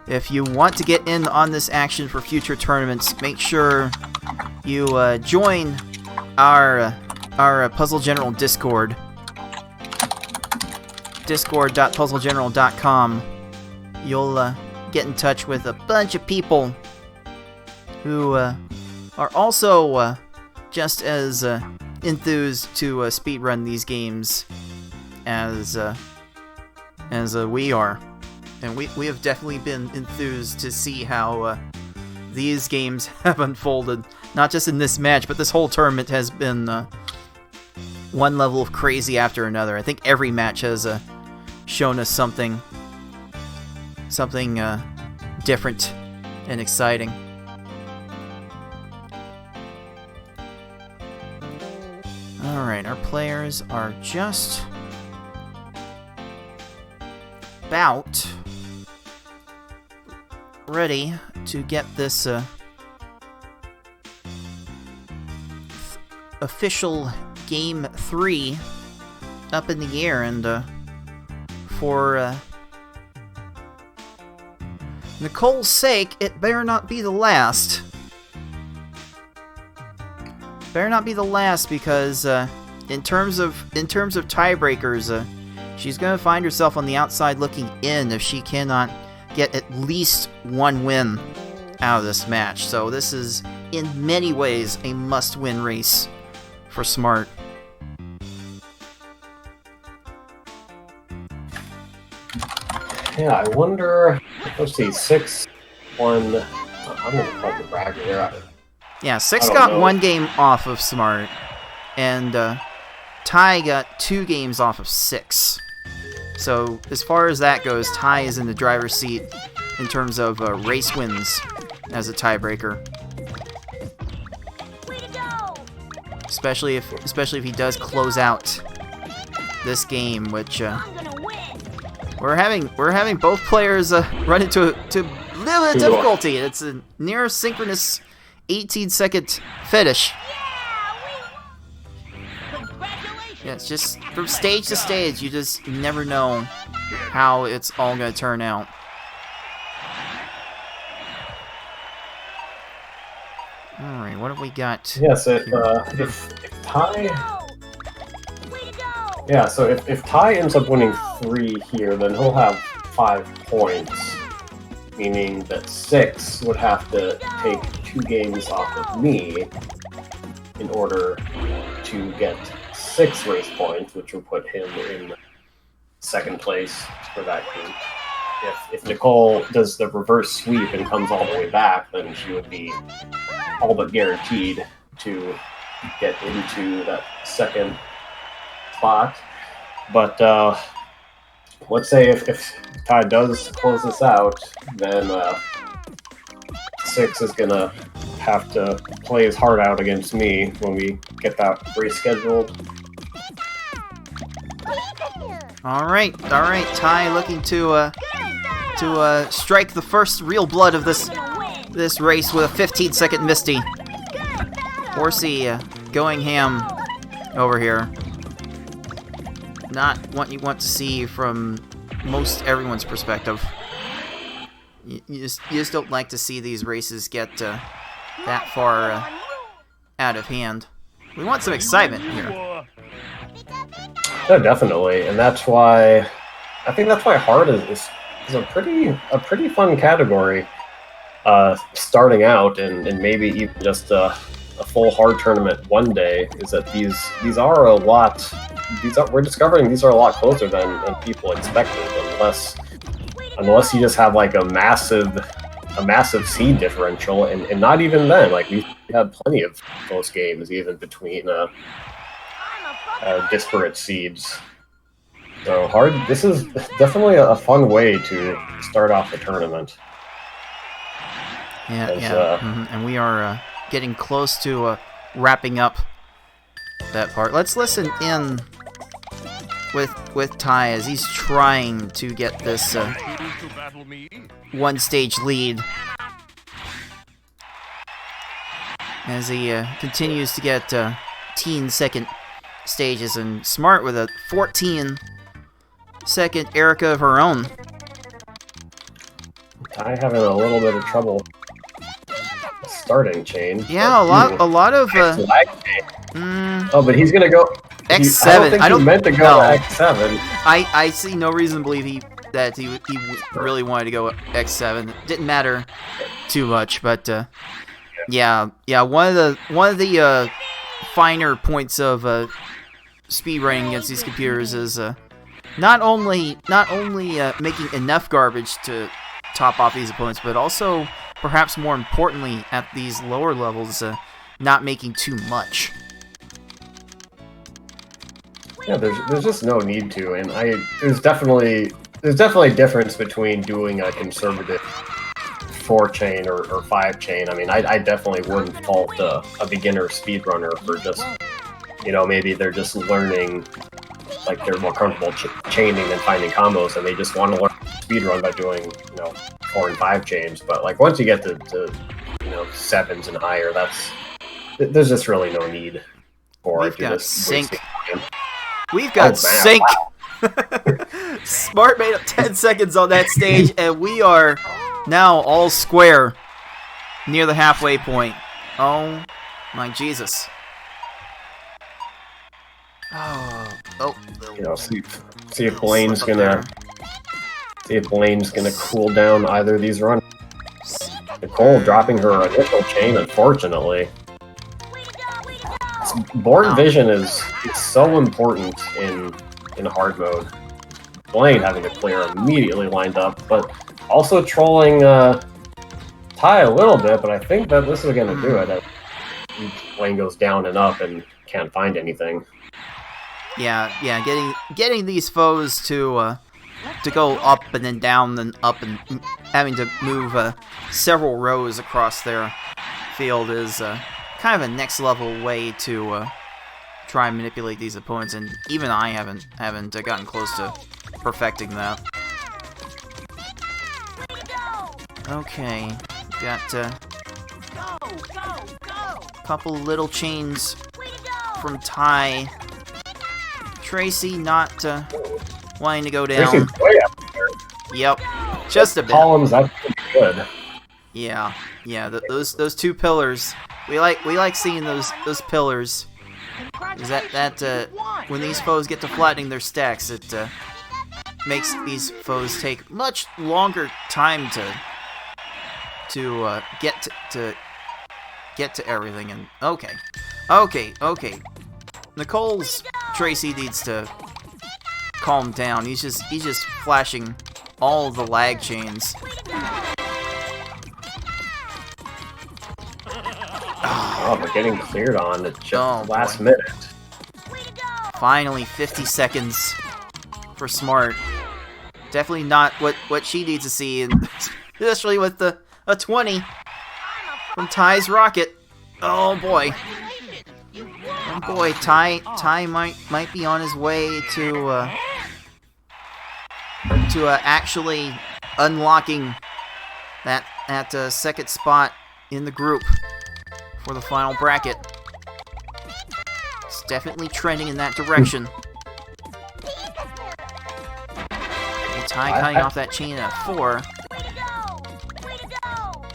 if you want to get in on this action for future tournaments, make sure you join our Puzzle General Discord. Discord.puzzlegeneral.com. You'll get in touch with a bunch of people who are also just as enthused to speedrun these games as we are. And we have definitely been enthused to see how these games have unfolded. Not just in this match, but this whole tournament has been one level of crazy after another. I think every match has shown us something different and exciting. Alright, our players are just about ready to get this official Game 3 up in the air, and for Nicole's sake, it better not be the last. Better not be the last, because in terms of tiebreakers, she's gonna find herself on the outside looking in if she cannot get at least one win out of this match. So this is in many ways a must-win race for Smart.
Yeah, I wonder. Let's see, 6-1. I'm gonna call the bracket there.
Yeah, 6 got 1 game off of Smart, and Ty got 2 games off of 6. So as far as that goes, Ty is in the driver's seat in terms of race wins as a tiebreaker.
Way to go!
Especially if he does close out this game, which
I'm gonna win.
we're having both players run into a little bit of difficulty. It's a near synchronous 18-second finish.
Congratulations!
Yeah, it's just from stage to stage, you just never know how it's all gonna turn out. All right, what have we got?
Yes, if Ty.
Way to go!
Yeah, so if Ty ends up winning 3 here, then he'll have 5 points, meaning that 6 would have to take 2 games off of me in order to get 6 race points, which would put him in 2nd place for that group. If Nicole does the reverse sweep and comes all the way back, then she would be all but guaranteed to get into that 2nd spot. But let's say if Ty does close this out, then 6 is gonna have to play his heart out against me when we get that race scheduled.
All right. Ty looking to strike the first real blood of this race with a 15-second Misty. Horsey going ham over here. Not what you want to see from most everyone's perspective. You just don't like to see these races get that far out of hand. We want some excitement here.
Yeah, definitely, and that's why I think hard is a pretty fun category. Starting out and maybe even just a full hard tournament one day is that these are a lot. We're discovering these are a lot closer than people expected, unless you just have like a massive seed differential, and not even then. Like we had plenty of close games even between disparate seeds. So hard. This is definitely a fun way to start off the tournament.
Yeah. And we are getting close to wrapping up that part. Let's listen in with Ty as he's trying to get this one stage lead as he continues to get 10-second stages, and Smart with a 14-second Erica of her own.
Ty having a little bit of trouble starting chain.
Yeah, a lot of
but he's gonna go
X7.
I don't think he meant to go X7.
I see no reason to believe he really wanted to go X7. It didn't matter too much, but yeah. One of the finer points of speedrunning against these computers is not only making enough garbage to top off these opponents, but also, perhaps more importantly, at these lower levels, not making too much.
Yeah, there's just no need to, and there's definitely a difference between doing a conservative 4-chain or 5-chain. I mean, I definitely wouldn't fault a beginner speedrunner for just, maybe they're just learning, like they're more comfortable chaining and finding combos, and they just want to learn speedrun by doing, 4 and 5 chains. But like once you get to 7s and higher, there's just really no need for it.
We've got sync. We've
got
sync. Smart made up 10 seconds on that stage, and we are now all square near the halfway point. Oh my Jesus. Oh.
See if Blaine's gonna cool down either of these runs. Nicole dropping her initial chain, unfortunately. Board vision is so important in hard mode. Blaine having to clear immediately lined up, but also trolling Ty a little bit, but I think that this is going to do it. Blaine goes down and up and can't find anything.
yeah, getting these foes to go up and then down and up and having to move several rows across their field is kind of a next level way to try and manipulate these opponents, and even I haven't gotten close to perfecting that. Okay, got a couple little chains from Ty. Tracy not wanting to go down.
Tracy's way up there.
Yep, just a bit.
Columns, that's pretty good.
Yeah, those two pillars. We like seeing those pillars. Is that when these foes get to flattening their stacks, it makes these foes take much longer time to get to everything. And okay. Nicole's Tracy needs to calm down. He's just flashing all the lag chains.
Oh, we're getting cleared on at just last
boy.
minute.
Finally, 50 seconds for Smart. Definitely not what she needs to see, and especially with a 20 from Ty's rocket. Oh boy. Oh boy, Ty might be on his way to actually unlocking that second spot in the group for the final bracket. It's definitely trending in that direction. Ty cutting off that chain at 4.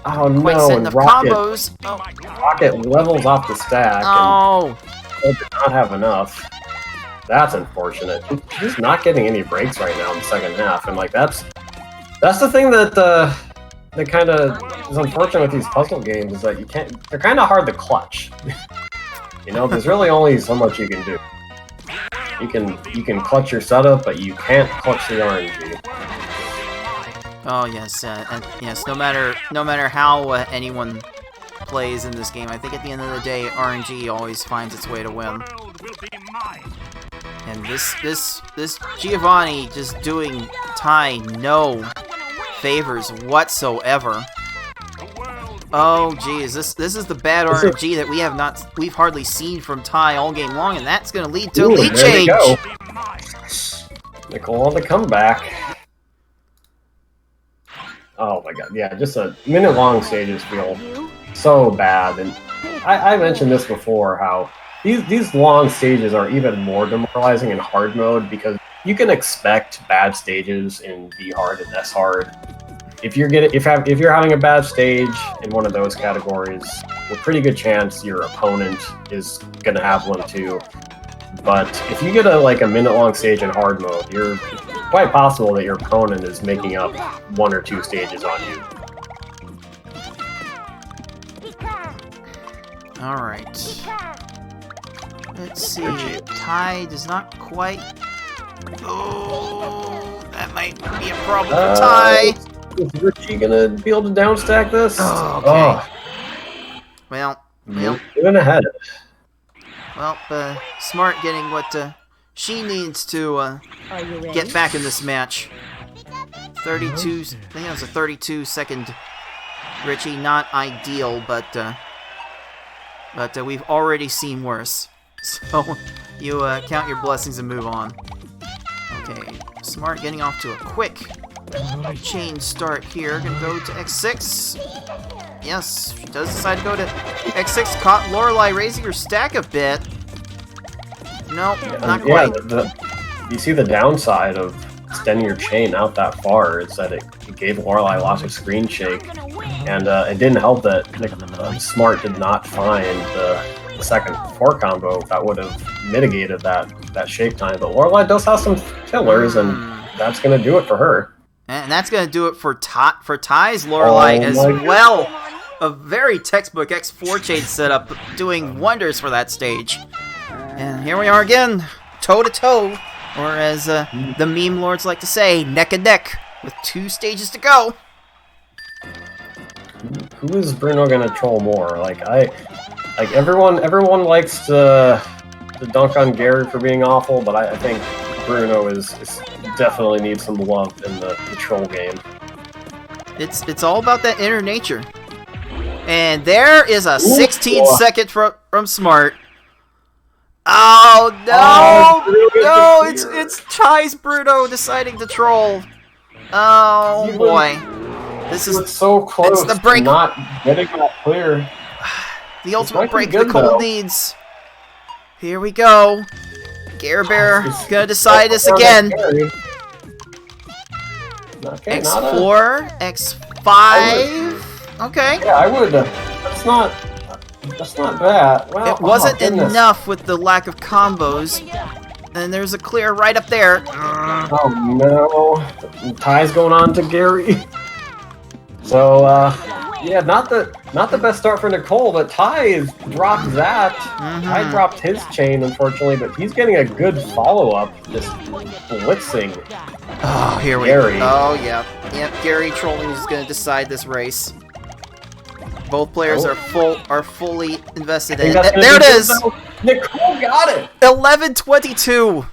Oh no,
Quite setting
and
up
Rocket,
combos. Oh.
Rocket levels off the stack and did not have enough. That's unfortunate. She's not getting any breaks right now in the second half, and like that's the thing that kind of is unfortunate with these puzzle games, is that you can't. They're kind of hard to clutch. You know, there's really only so much you can do. You can clutch your setup, but you can't clutch the RNG.
Oh yes, and yes. No matter how anyone plays in this game, I think at the end of the day, RNG always finds its way to win. And this Giovanni just doing Ty no favors whatsoever. Oh geez, this is the bad RNG that we've hardly seen from Ty all game long, and that's gonna lead to a lead change.
Nicole on the comeback. Oh my god, yeah, just a minute-long stages feel so bad, and I mentioned this before, how these long stages are even more demoralizing in hard mode, because you can expect bad stages in V hard and S hard. If you're having a bad stage in one of those categories, a pretty good chance your opponent is gonna have one too. But if you get a minute-long stage in hard mode, you're quite possible that your opponent is making up 1 or 2 stages on you.
Alright. Let's see. Ty does not quite... Oh, that might be a problem for Ty.
Is Richie gonna be able to downstack this?
Oh, okay. Well,
moving ahead.
Well, Smart getting what she needs to get back in this match. 32, I think that was a 32-second Richie. Not ideal, but we've already seen worse. So you count your blessings and move on. Okay, Smart getting off to a quick chain start here. Gonna go to X6. Yes, she does decide to go to X6. Caught Lorelei raising her stack a bit. Nope, not quite.
You see the downside of extending your chain out that far is that it gave Lorelei lots of screen shake, and it didn't help that Smart did not find the second 4 combo that would have mitigated that shake time. But Lorelei does have some killers, and that's going to do it for her.
And that's going to do it for Ty's Lorelei as well. A very textbook X4 chain setup, doing wonders for that stage. And here we are again, toe-to-toe, or as the meme lords like to say, neck and neck, with 2 stages to go.
Who is Bruno gonna troll more? Everyone likes to to dunk on Gary for being awful, but I think Bruno is definitely needs some love in the troll game.
It's all about that inner nature. And there is a 16-second from Smart. Oh no! It's Ty's Bruno deciding to troll. Oh boy, this is
so close.
It's the break.
To not getting that clear.
The ultimate break the Colt needs. Here we go. Gare Bear gonna decide this again.
Okay,
X4, X5. Okay.
Yeah, I would. That's not bad. Well,
it wasn't enough with the lack of combos. And there's a clear right up there.
Oh no. Ty's going on to Gary. So, yeah, not the best start for Nicole, but Ty has dropped that. Ty dropped his chain, unfortunately, but he's getting a good follow-up, just blitzing.
Oh, here we go. Oh, yeah. Yep, Gary trolling is going to decide this race. Both players are fully invested in it. There it is!
Nicole got it!
11:22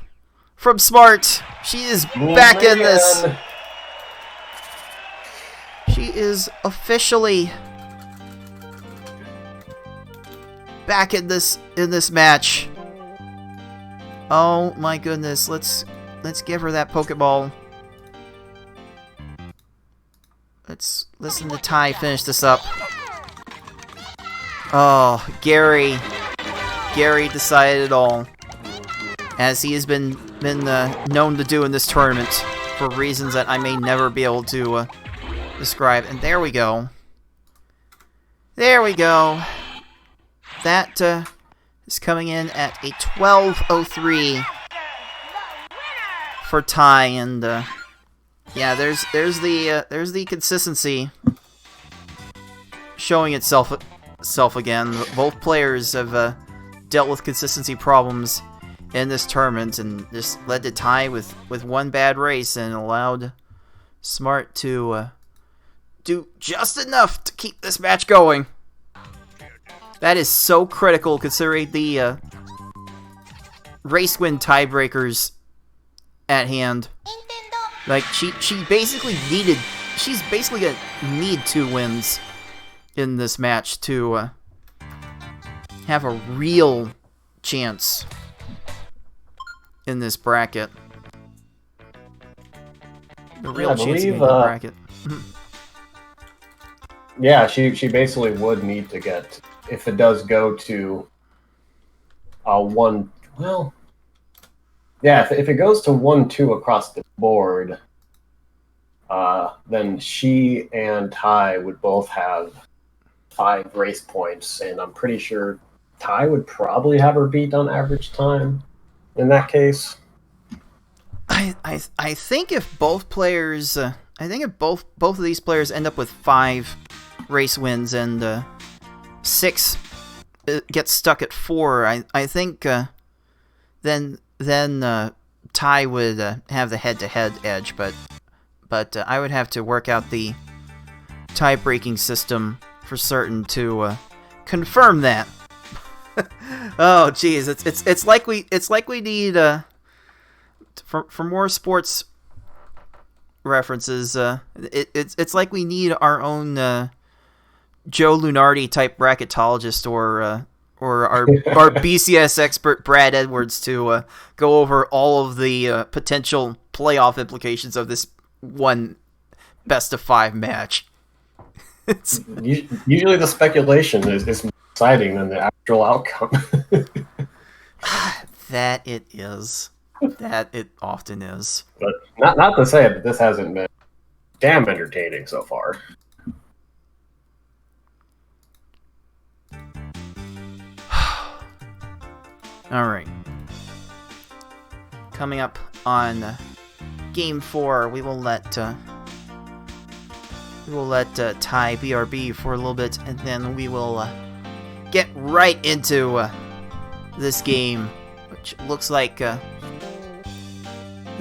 from Smart. She is back in this. She is officially back in this match. Oh my goodness, let's give her that Pokeball. Let's listen to Ty finish this up. Oh, Gary decided it all, as he has been known to do in this tournament for reasons that I may never be able to describe. And there we go. There we go. That is coming in at a 12:03 for Ty, and yeah, there's the consistency showing itself again. Both players have dealt with consistency problems in this tournament, and just led to Ty with one bad race, and allowed Smart to do just enough to keep this match going. That is so critical, considering the race win tiebreakers at hand. Like, she's basically gonna need 2 wins in this match to have a real chance in this bracket. The real chance in the bracket.
Yeah, she basically would need to get, if it does go to 1, well, yeah, if it goes to 1-2 across the board, then she and Ty would both have 5 race points, and I'm pretty sure Ty would probably have her beat on average time in that case.
I think if both players, I think if both of these players end up with 5 race wins and 6 gets stuck at 4, I think then Ty would have the head-to-head edge, but I would have to work out the tie-breaking system for certain to confirm that. Oh, geez, it's like we need for more sports references. It's like we need our own Joe Lunardi type bracketologist, or our BCS expert Brad Edwards to go over all of the potential playoff implications of this one best-of-5 match.
Usually the speculation is more exciting than the actual outcome.
That it is. That it often is.
But not to say it, but this hasn't been damn entertaining so far.
Alright. Coming up on Game 4, we will let Ty BRB for a little bit, and then we will get right into this game, which looks like the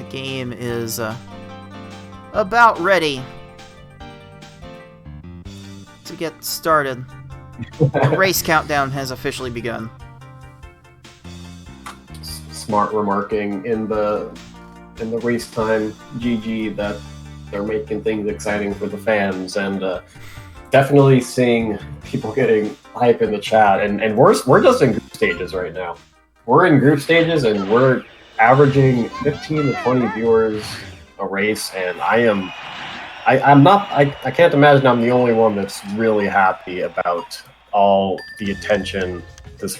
game is about ready to get started. The race countdown has officially begun.
Smart remarking in the race time GG that they're making things exciting for the fans, and definitely seeing people getting hype in the chat. And we're just in group stages right now. We're in group stages, and we're averaging 15 to 20 viewers a race, and I can't imagine I'm the only one that's really happy about all the attention this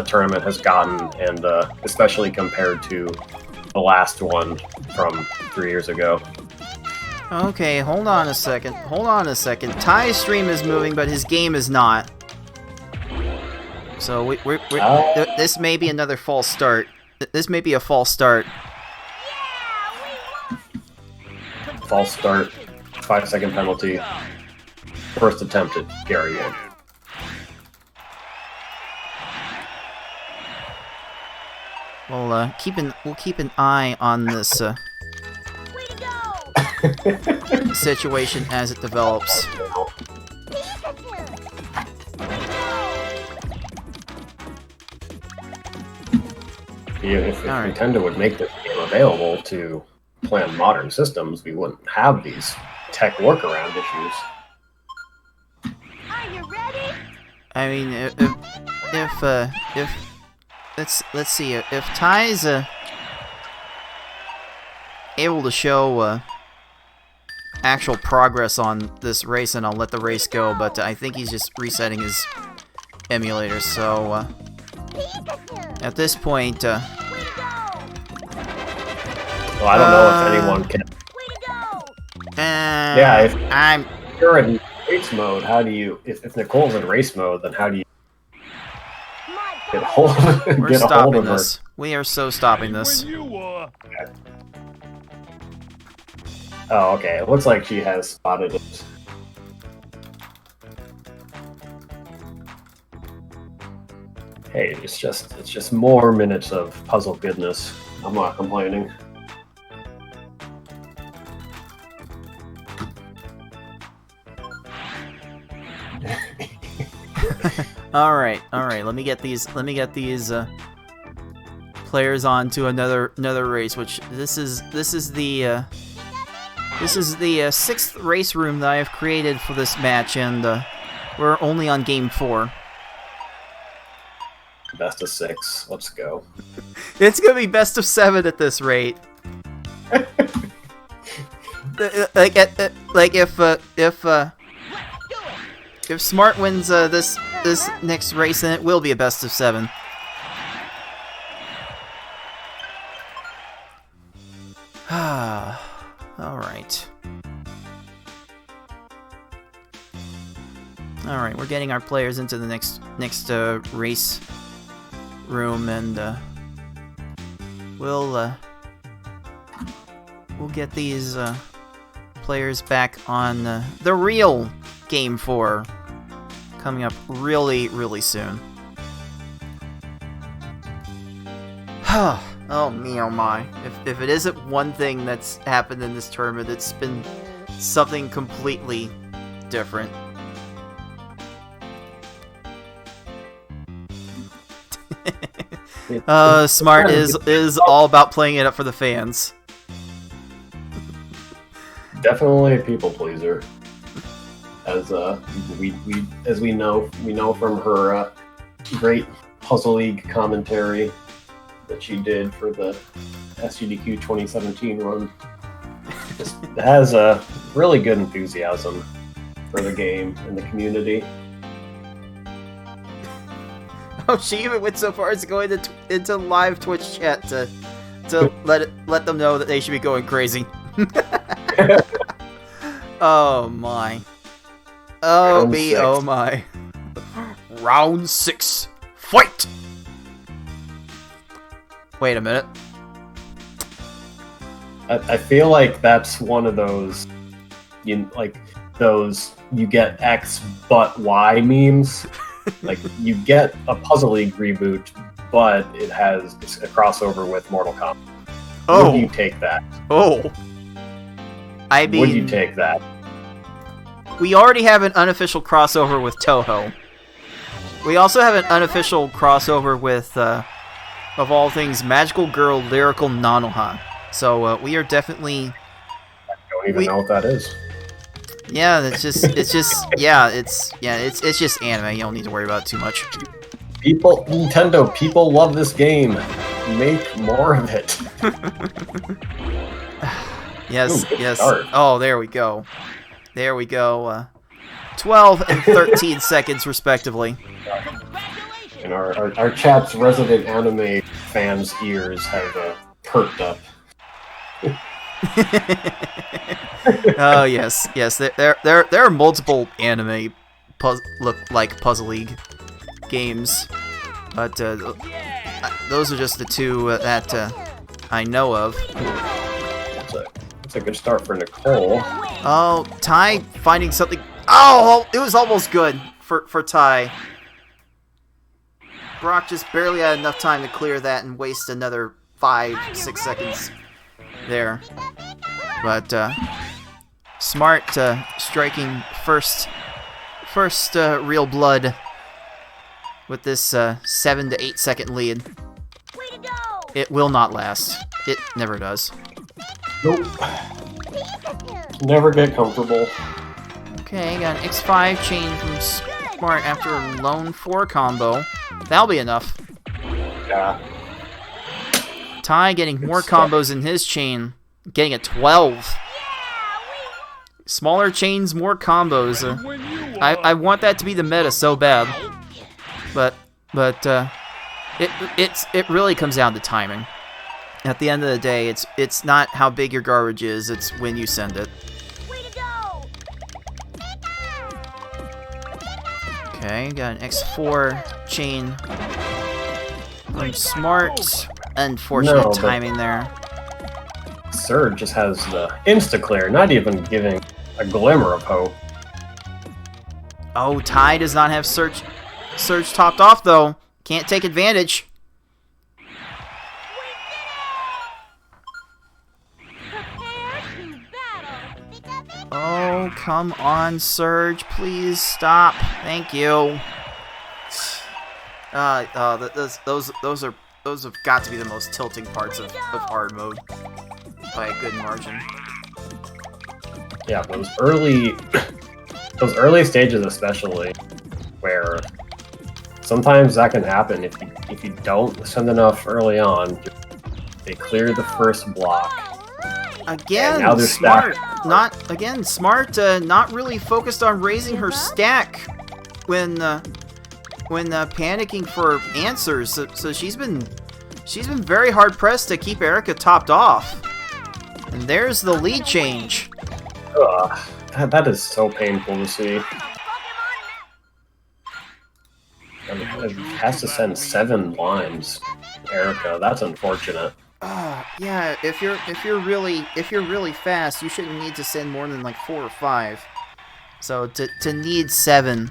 tournament has gotten, and especially compared to the last one from 3 years ago.
Okay, hold on a second. Ty's stream is moving, but his game is not. So this may be another false start. This may be a false start.
False start, 5-second penalty. First attempt at Gary in.
We'll keep an eye on this situation as it develops.
If Nintendo would make this game available to play on modern systems, we wouldn't have these tech workaround issues.
Are you ready?
I mean, if let's see, if Ty's able to show actual progress on this race, and I'll let the race go, but I think he's just resetting his emulator, so at this point
well, I don't know if anyone can. Yeah, if you're in race mode, how do you? If Nicole's in race mode, then how do you get hold?
We're
get
stopping
a hold of
this.
Her?
We are so stopping this.
Oh, okay. It looks like she has spotted it. Hey, it's just more minutes of puzzle goodness. I'm not complaining.
All right. Let me get these players on to another race. Which this is the sixth race room that I have created for this match, and we're only on game 4.
Best of 6. Let's go.
It's gonna be best of 7 at this rate. If Smart wins this next race, then it will be a best of 7. Alright. Alright, we're getting our players into the next race room, and we'll get these players back on the real Game 4 coming up really, really soon. Oh me, oh my. If it isn't one thing that's happened in this tournament, it's been something completely different. Smart is all about playing it up for the fans.
Definitely a people pleaser. As we know from her great Puzzle League commentary that she did for the SGDQ 2017 run. Just has a really good enthusiasm for the game and the community.
Oh, she even went so far as to go into live Twitch chat to let them know that they should be going crazy. Oh my. Oh
Round
me,
6.
oh my. Round 6. Fight! Wait a minute.
I feel like that's one of those, you get X but Y memes. Like, you get a Puzzle League reboot, but it's a crossover with Mortal Kombat.
Oh.
Would you take that?
Oh. I mean,
Would you take that?
We already have an unofficial crossover with Toho. We also have an unofficial crossover with of all things, Magical Girl Lyrical Nanoha. So we are definitely.
I don't even know what that is.
Yeah, it's just anime. You don't need to worry about it too much.
People love this game. Make more of it.
Yes,
Ooh,
yes.
start.
Oh, there we go. There we go. 12 and 13 seconds, respectively.
And our chat's resident anime fans' ears have perked up.
Oh yes, yes. There are multiple anime Puzzle League games, but those are just the two that I know of.
That's a good start for Nicole.
Oh, Ty finding something. Oh, it was almost good for Ty. Brock just barely had enough time to clear that and waste another 5-6 seconds there. But Smart striking first real blood with this 7 to 8 second lead.
Way to go!
It will not last. It never does.
Nope. Never get comfortable.
Okay, got an X5 chain from Smart after a lone 4 combo. That'll be enough.
Yeah.
Ty getting more
stuff.
combos in his chain, getting a 12. Smaller chains, more combos. I want that to be the meta so bad, but it really comes down to timing. At the end of the day, it's not how big your garbage is; it's when you send it.
Way to go!
Okay, got an X4 chain from Smart. Unfortunate
No, but-
timing there.
Surge just has the insta-clear, not even giving a glimmer of hope.
Oh, Ty does not have Surge topped off though. Can't take advantage.
Prepare to battle!
Oh, come on, Surge. Please stop. Thank you. Those have got to be the most tilting parts of hard mode by a good margin.
Yeah, those early stages especially, where sometimes that can happen if you don't send enough early on. They clear the first block.
Again,
now they're
Smart.
stacked.
Smart. Not really focused on raising her stack when panicking for answers. So she's been very hard pressed to keep Erica topped off. And there's the lead change.
Ugh, that is so painful to see. I mean, it has to send 7 lines, Erica. That's unfortunate.
Yeah. If you're really fast, you shouldn't need to send more than like 4 or 5. So to need 7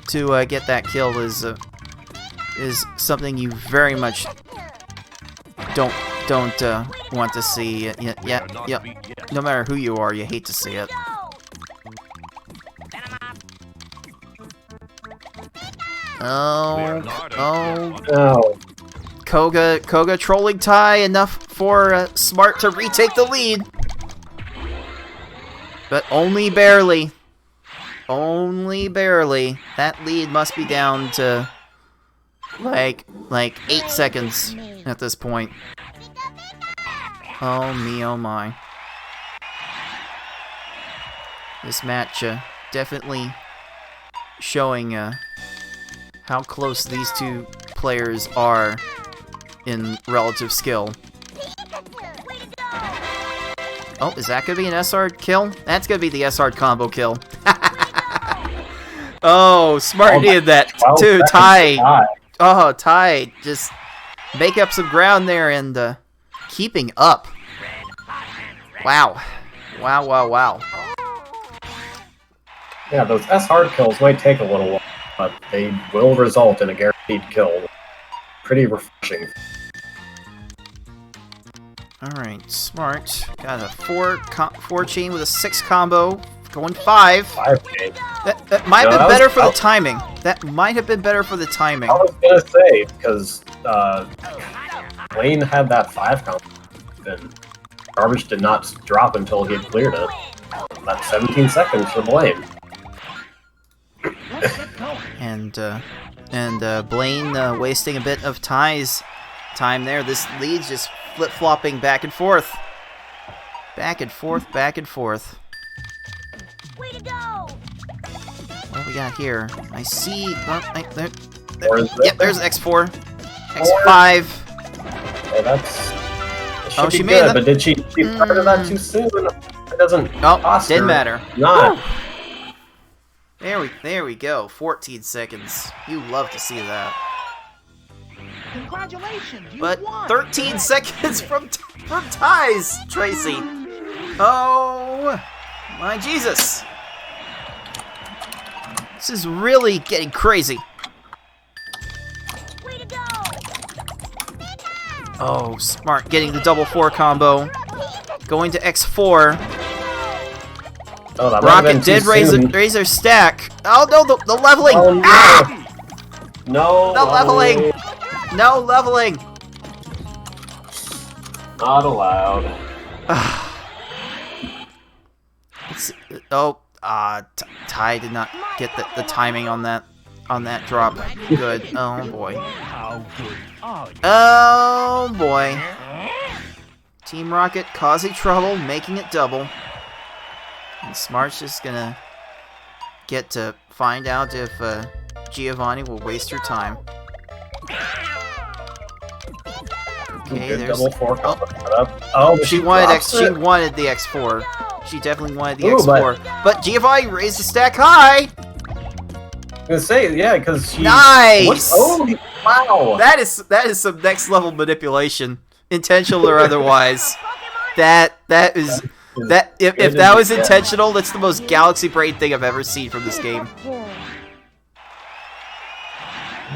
to get that kill is something you very much don't want to see. Yeah. No matter who you are, you hate to see it. Oh.
No.
Koga trolling Ty enough for Smart to retake the lead. But only barely. Only barely. That lead must be down to like 8 seconds at this point. Oh me, oh my. This match definitely showing how close these two players are in relative skill. Oh, is that gonna be an S-Hard kill? That's gonna be the S-Hard combo kill. Oh, Smart needed that too. Ty. Oh, Ty just make up some ground there and keeping up. Wow. Wow.
Yeah, those S-hard kills might take a little while, but they will result in a guaranteed kill. Pretty refreshing.
Alright, Smart. Got a 4 chain with a 6 combo. Going 5.
5K.
That might have been
No,
better for the timing. That might have been better for the timing.
I was gonna say, because Blaine had that 5 count, and Garbage did not drop until he had cleared it. That's 17 seconds for Blaine.
And Blaine wasting a bit of Ty's time there. This lead's just flip-flopping back and forth. Back and forth, back and forth.
Way to go!
What do we got here? I see...
Yep,
there's X4. X5.
Oh, that should be
she
good,
made
but did she started that too soon? It doesn't cost
didn't
her.
matter.
Not.
There we go. 14 seconds. You love to see that.
Congratulations, you
But
won.
13 seconds from Ty's, Tracy. Oh, my Jesus. This is really getting crazy.
Way to go!
Oh, Smart getting the double 4 combo. Going to X4.
Oh, that might have been
Rocket
too
did
soon.
raise her stack. Oh no, the leveling!
Oh, no.
Ah!
No.
The leveling! No leveling!
Not allowed.
Ty did not get the timing on that drop. Good. Oh boy.
How good are you?
Oh boy. Team Rocket causing trouble, making it double. And Smart's just gonna get to find out if Giovanni will waste her time. Okay,
Good
there's.
double 4 combo setup. Oh, but
She wanted
drops
She
it.
wanted the X4. She definitely wanted the
Ooh,
X4. But Giovanni raised the stack high.
I was gonna say, yeah, because she.
Nice.
Oh, wow.
That is some next level manipulation, intentional or otherwise. If that was intentional, that's the most Galaxy Brain thing I've ever seen from this game.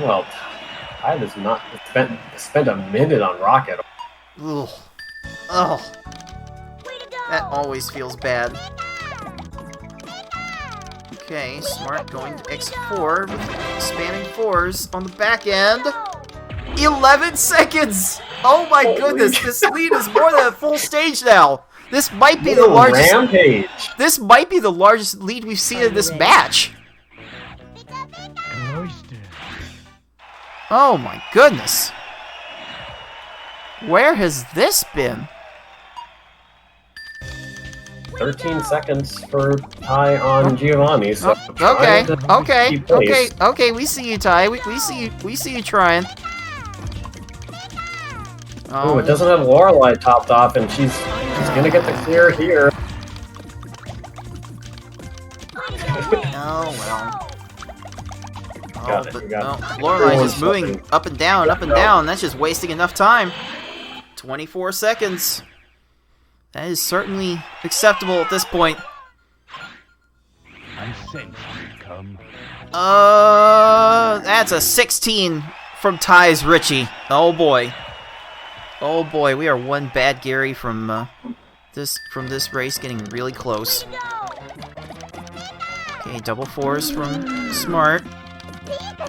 Well, I was not spent a minute on Rocket.
Ugh. Ugh. That always feels bad. Okay, Smart going to X4 with spamming 4s on the back end. 11 seconds! Oh my goodness, this lead is more than a full stage now. This might be the largest.
Rampage.
This might be the largest lead we've seen in this match. Oh my goodness. Where has this been?
13 seconds for Ty on Giovanni. So
Okay,
trying to
okay,
keep
okay,
pace.
okay. We see you, Ty. We see you trying.
Oh, it doesn't have Lorelei topped off, and she's gonna get the clear here.
Oh well.
Got it,
But
we got
no,
it.
Lorelei's just
Everyone's
moving up and down, up and down. That's just wasting enough time. 24 seconds. That is certainly acceptable at this point.
I sense you come.
That's a 16 from Ty's Richie. Oh boy. Oh boy, we are one bad Gary from this race getting really close. Okay, double 4s from Smart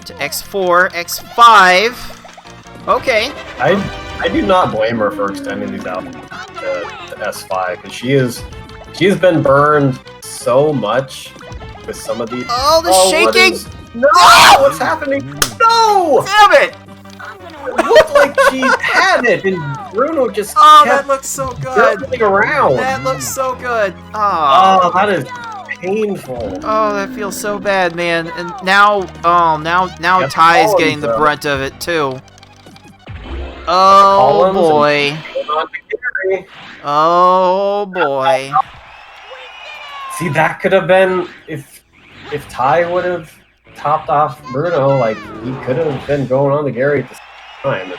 to X4, X5. Okay.
I do not blame her for extending these out to S5 because she's been burned so much with some of these.
Oh, the
what
shaking!
is- No, what's happening? No!
Damn it!
It looked like she had it, and Bruno just
Oh, that
kept
looks so good.
circling around.
That looks so good.
Oh, that is painful.
Oh, that feels so bad, man. And now, now
Yes,
Ty's
Collins,
getting the
though.
brunt of it too. Oh
Collins
boy.
Hold on to Gary.
Oh boy.
See, that could have been if Ty would have topped off Bruno, like he could have been going on to Gary at the same time.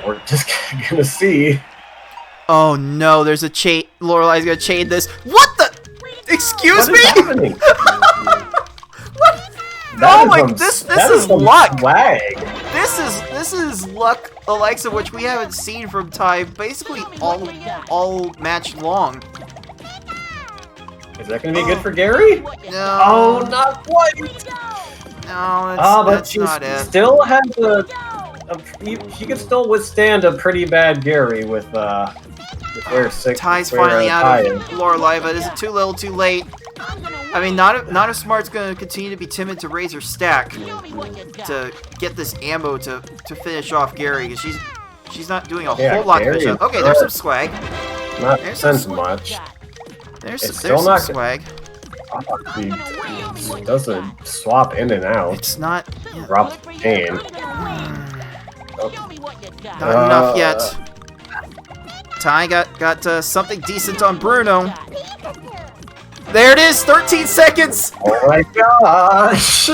We're just gonna see.
Oh no, there's a chain. Lorelei's gonna chain this. What the? Excuse
What
me?
is happening?
Oh my! This is
some
luck.
Swag.
This is luck, the likes of which we haven't seen from Ty basically all match long.
Is that gonna be good for Gary?
No.
Oh, not quite.
No,
Oh, but
that's
she
not it.
still has he could still withstand a pretty bad Gary with where six.
Ty's
where,
finally out
Ty
of Lorelei, but is it too little, too late? I mean, not if Smart's gonna continue to be timid to raise her stack to get this ammo to finish off Gary, because she's not doing a whole lot to finish up. Okay, there's some swag.
Not
There's
sense
some-
much.
There's
It's
some
still not-
swag.
He does a swap in and out.
It's not yeah,
Drop the chain.
not enough yet. Ty got something decent on Bruno. There it is, 13 seconds!
Oh my gosh!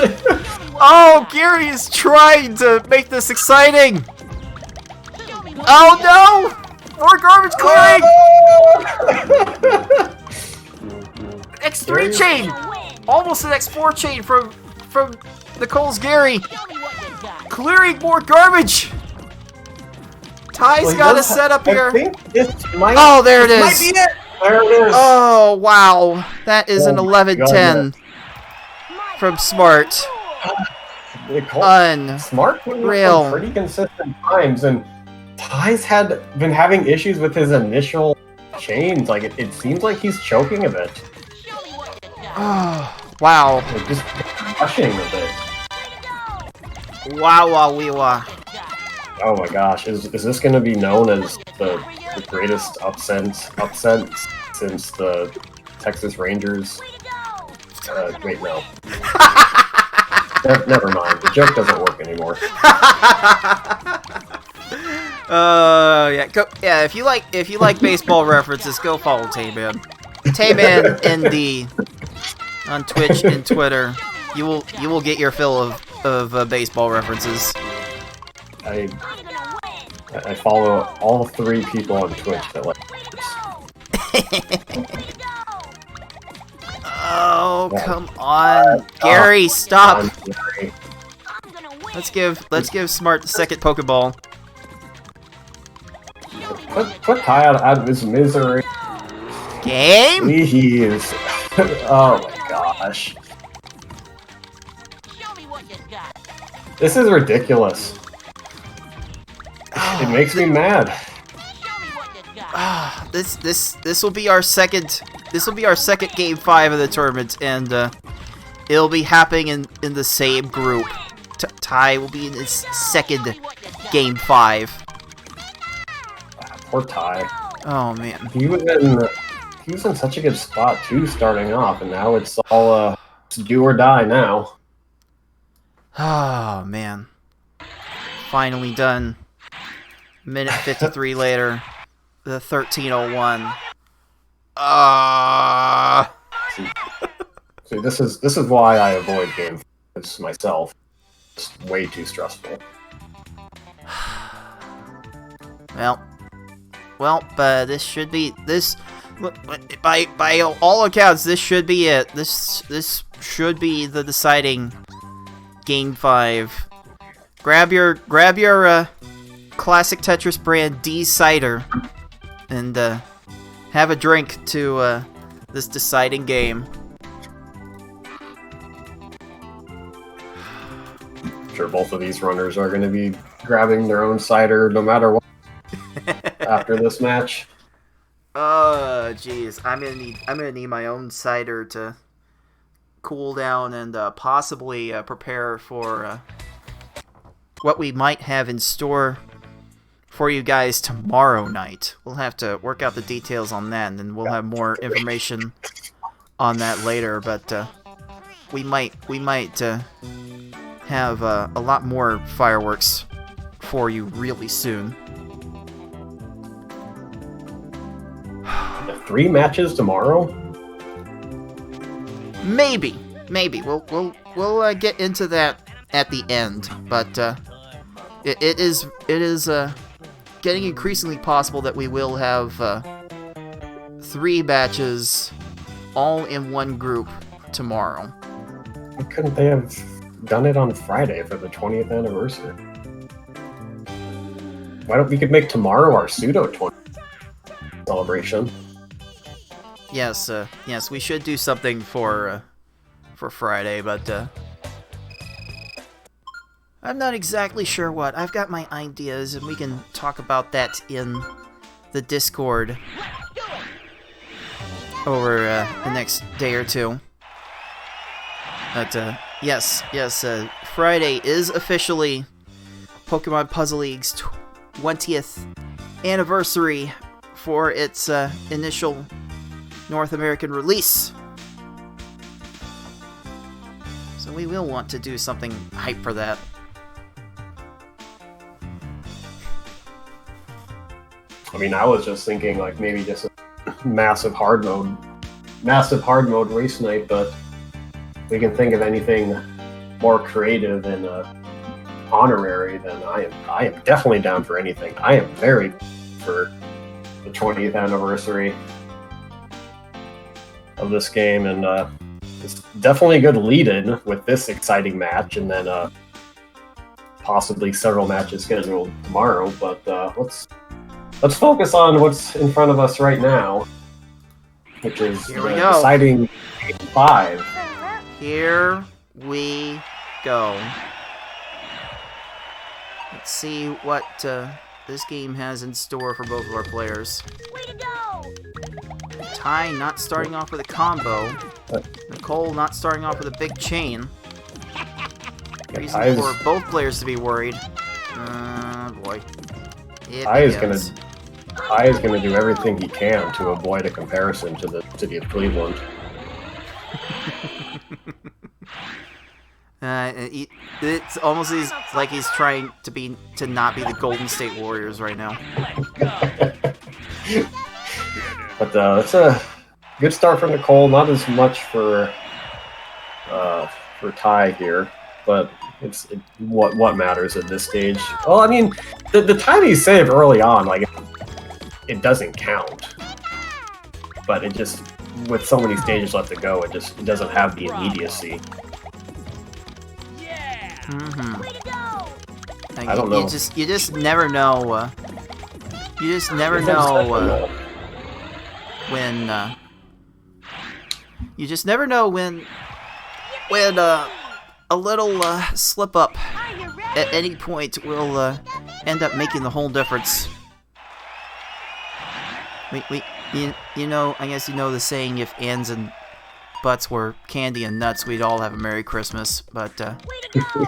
Oh, Gary is trying to make this exciting! Oh no! More garbage clearing! X3 chain! Almost an X4 chain from Nicole's Gary! Clearing more garbage! Ty's
Well, he
got a
does
setup
I
here.
think this might,
Oh, there it
this
is!
might be it! There it is!
Oh, wow. That is an
Oh,
11-10 from Smart.
Nicole, Smart putting up
Unreal.
some pretty consistent times, and Ty's been having issues with his initial chains. Like it seems like he's choking a bit,
Oh, wow.
like just rushing a bit.
Wow, wee wah.
Oh my gosh, is this going to be known as the greatest upset since the Texas Rangers? Wait, no. Never mind. The joke doesn't work anymore.
Yeah, yeah. If you like baseball references, go follow Tayman. Tayman on Twitch and Twitter. You will get your fill of baseball references.
I follow all 3 people on Twitch that like this.
Oh, come on, Gary, stop.
Gary.
Let's give Smart the second Pokeball.
Put Ty out of his misery.
Game.
Please. Oh my gosh. This is ridiculous. It makes me mad.
This will be our second. This will be our second Game 5 of the tournament, and it'll be happening in the same group. Ty will be in his second Game 5.
Poor Ty.
Oh man.
He was in such a good spot too, starting off, and now it's all it's do or die now.
Oh man. Finally done. Minute 53 later. The 13:01.
See, this is why I avoid game fives myself. It's way too stressful.
Well, but this should be by all accounts. This should be it. This should be the deciding Game 5. Grab your classic Tetris brand D cider and have a drink to this deciding game.
I'm sure both of these runners are going to be grabbing their own cider no matter what after this match.
Oh, jeez. I'm gonna need my own cider to cool down and possibly prepare for what we might have in store for you guys tomorrow night. We'll have to work out the details on that, and then we'll have more information on that later. But we might have a lot more fireworks for you really soon.
3 matches tomorrow?
Maybe we'll get into that at the end, but it is getting increasingly possible that we will have 3 matches all in one group tomorrow.
Why couldn't they have done it on Friday for the 20th anniversary? Why don't we could make tomorrow our pseudo 20th celebration?
Yes, we should do something for Friday, but I'm not exactly sure what. I've got my ideas, and we can talk about that in the Discord over the next day or two. But yes, Friday is officially Pokemon Puzzle League's 20th anniversary for its initial North American release. So we will want to do something hype for that.
I mean, I was just thinking like maybe just a massive hard mode race night, but we can think of anything more creative and honorary, then I am definitely down for anything. I am very for the 20th anniversary of this game, and it's definitely a good lead-in with this exciting match, and then possibly several matches scheduled tomorrow. But let's focus on what's in front of us right now, which is the exciting Game 5.
Here we go. Let's see what this game has in store for both of our players.
Way to go!
Ty not starting off with a combo. Nicole not starting off with a big chain. Reason for both players to be worried. Boy.
Ty is gonna do everything he can to avoid a comparison to the city of Cleveland.
It's almost like he's trying to not be the Golden State Warriors right now.
But it's a good start for Nicole. Not as much for Ty here, but it's what matters at this stage. Well, I mean, the time he saved early on, like it doesn't count. But it just, with so many stages left to go, it doesn't have the immediacy.
Way to go!
I don't know.
You just never know. You just never know when. You just never know when a little slip up at any point will end up making the whole difference. You know, I guess you know the saying: if ands and butts were candy and nuts, we'd all have a Merry Christmas. But
Way to go!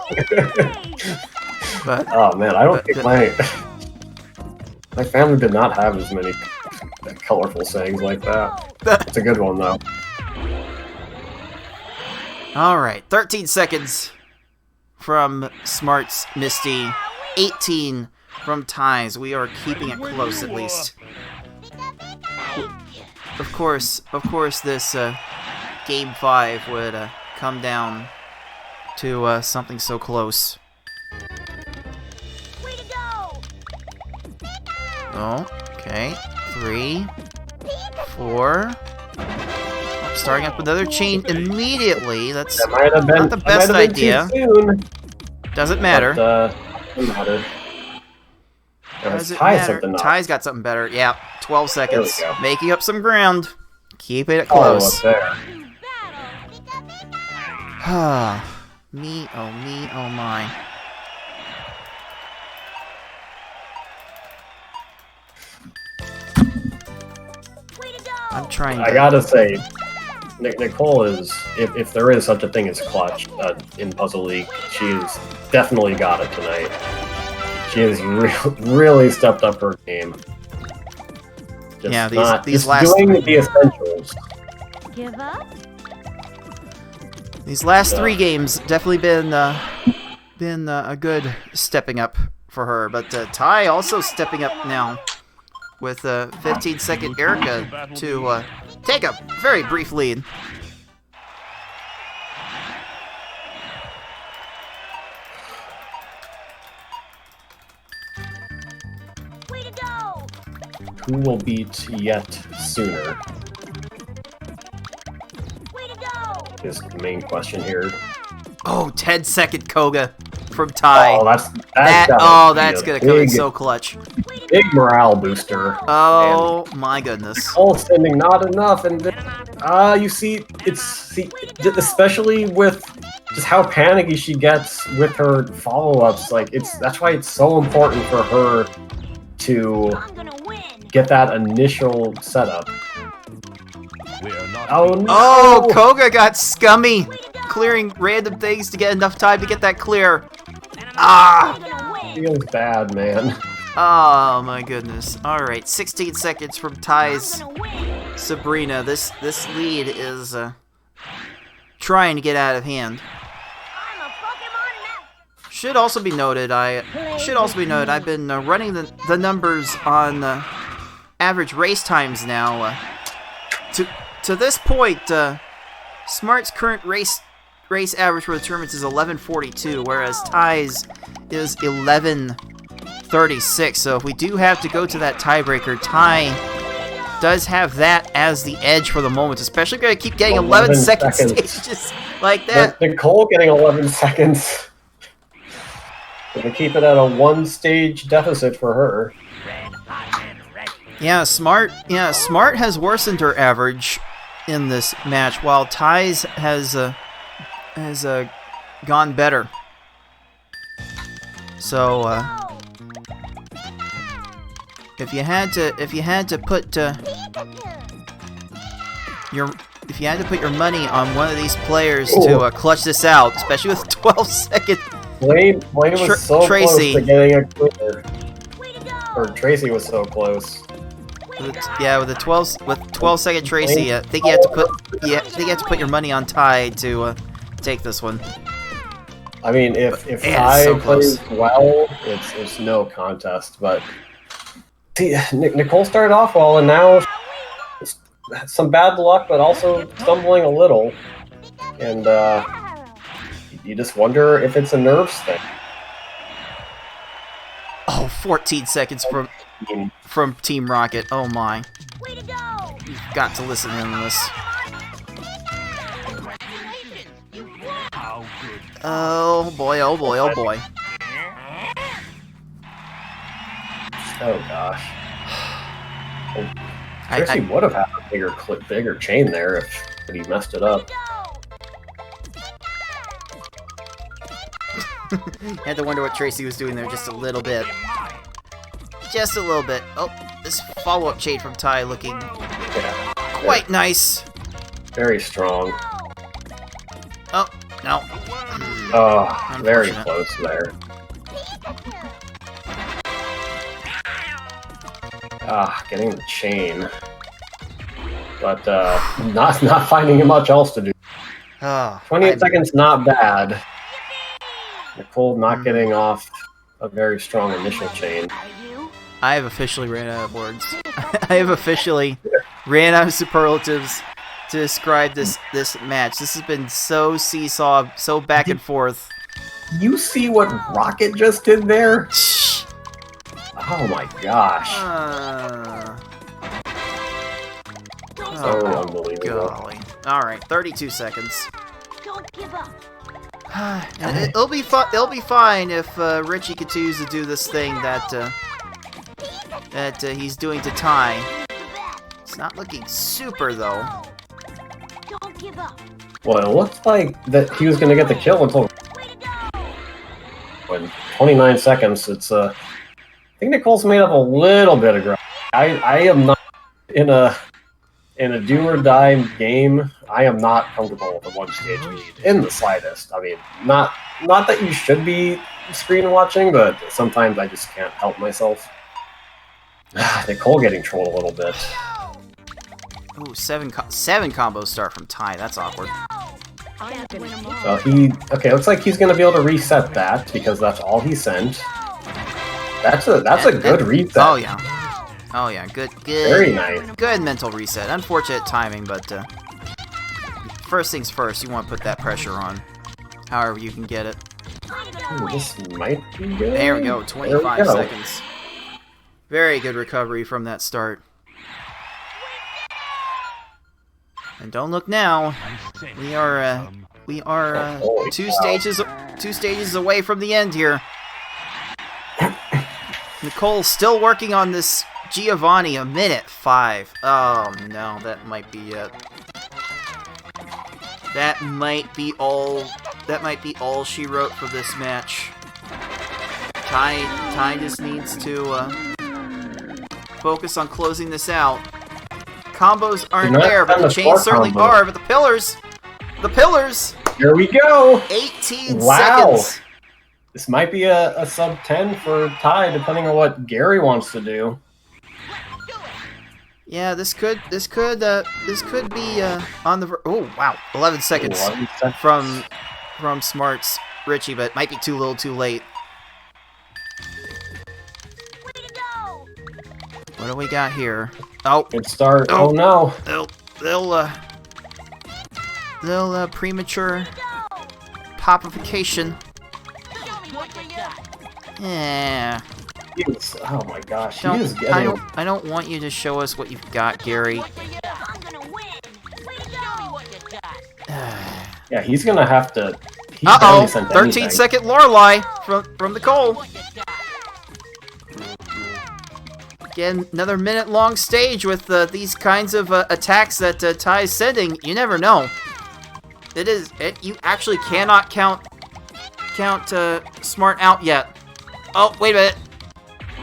but
oh man, I don't think my family did not have as many colorful sayings like that. It's a good one though.
All right, 13 seconds from Smart's Misty, 18 from Ty's. We are keeping it close at least. Of course, this Game 5 would come down to something so close.
Way to go!
Oh, okay. 3, 4. Starting up another chain immediately. That's
That might have been
not the best idea. Doesn't matter.
Doesn't matter.
Does it
Ty
matter?
something up.
Ty's got something better. Yeah, 12 seconds.
There we go.
Making up some ground. Keeping it
Oh,
close.
up there.
Me, oh my.
Way to go!
I'm trying to...
I gotta say, Nicole is, if there is such a thing as clutch in Puzzle League, she's definitely got it tonight. She has really stepped up her game. Just
yeah, these last
doing the essentials.
Give up?
These last 3 games definitely been a good stepping up for her, but Ty also stepping up now with 15-second Erica to take a very brief lead.
Way to go!
Who will beat yet sooner
Way to go!
is the main question here.
Oh, 10-second Koga from Ty.
Oh, that's
that's gonna come in so clutch.
Big morale booster.
Oh my goodness.
Nicole sending not enough, and you see, especially with just how panicky she gets with her follow-ups. Like that's why it's so important for her to
I'm gonna win.
get that initial setup.
We're not
Oh no!
Oh, Koga got scummy, clearing random things to get enough time to get that clear. Ah!
I'm gonna win.
Feels bad, man.
Oh my goodness. Alright, 16 seconds from Ty's
I'm gonna win.
Sabrina. This lead is trying to get out of hand.
I'm a Pokemon master.
Should also be noted, I've been running the numbers on average race times now. To this point, Smart's current race average for the tournaments is 11:42, whereas Ty's is 11:36. So if we do have to go to that tiebreaker, Ty does have that as the edge for the moment, especially going to keep getting 11 second stages like that.
With Nicole getting 11 seconds. Gonna keep it at a one-stage deficit for her.
Yeah, Smart has worsened her average in this match, while Ty's has gone better. So if you had to put your money on one of these players to clutch this out, especially with 12 seconds.
Blaine was so
Tracy.
close to getting a clear.
Way to go.
Or Tracy was so close.
With 12 second Tracy, I think you have to put your money on Ty to take this one.
I mean, if
Man,
Ty
so
plays
close.
well, it's no contest. But see, Nicole started off well, and now it's some bad luck, but also stumbling a little. And you just wonder if it's a nerves thing.
Oh, 14 seconds from Team Rocket. Oh my.
Way to go.
You've got to listen in on this.
how good.
Oh boy, oh boy, oh boy.
Oh gosh. Well, Tracy would have had a bigger chain there if he messed it up.
Had to wonder what Tracy was doing there just a little bit. Just a little bit. Oh, this follow-up chain from Ty looking
Yeah.
quite nice.
Very strong.
Oh, no.
Oh, very
Unfortunate.
close there. Getting the chain. But not finding much else to do.
Oh,
28 seconds, not bad. Nicole not getting off a very strong initial chain.
I have officially ran out of words. I have officially ran out of superlatives to describe this match. This has been so seesaw, so back and forth.
You see what Rocket just did there? Oh my gosh. So unbelievable.
Golly. Alright, 32 seconds.
Don't give up.
It'll be fine if Richie continues to do this thing that he's doing to Ty. It's not looking super though.
Don't give up.
Well, it looks like that he was going to get the kill until
Way to go.
when 29 seconds. It's I think Nicole's made up a little bit of ground. I am not in a do or die game. I am not comfortable with a one stage lead in the slightest. I mean, not that you should be screen watching, but sometimes I just can't help myself. Nicole getting trolled a little bit.
Ooh, seven combos start from Ty. That's awkward.
Looks like he's gonna be able to reset that because that's all he sent. That's a good reset.
Oh yeah, good.
Very nice.
Good mental reset. Unfortunate timing, but first things first. You want to put that pressure on, however you can get it.
Ooh, this might be good.
There we go. 25
go.
seconds. Very good recovery from that start. And don't look now. We are
Oh,
two stages two stages away from the end here. Nicole's still working on this Giovanni, a minute 5. Oh no, that might be it. That might be all she wrote for this match. Ty just needs to focus on closing this out. Combos aren't there, but the chains certainly are. But the pillars!
Here we go!
18
Wow.
seconds!
This might be a sub 10 for Ty, depending on what Gary wants to do.
Yeah, this could be on the... Oh, wow. 11 seconds,
11 seconds.
from Smart's Richie, but it might be too little too late.
Way to go!
What do we got here? Oh,
Good start.
Oh.
Oh no.
they'll premature
Go!
popification.
Show me what you got.
Yeah.
Oh my gosh. He is getting...
I don't want you to show us what you've got, Gary.
What you got? I'm gonna win. Way to go! Show me what you got.
Yeah, he's gonna have to... he
Uh-oh!
barely sent
13-second Lorelei from Nicole.
What you got?
Again, another minute-long stage with these kinds of attacks that Ty's sending. You never know. You actually cannot count Smart out yet. Oh, wait a minute.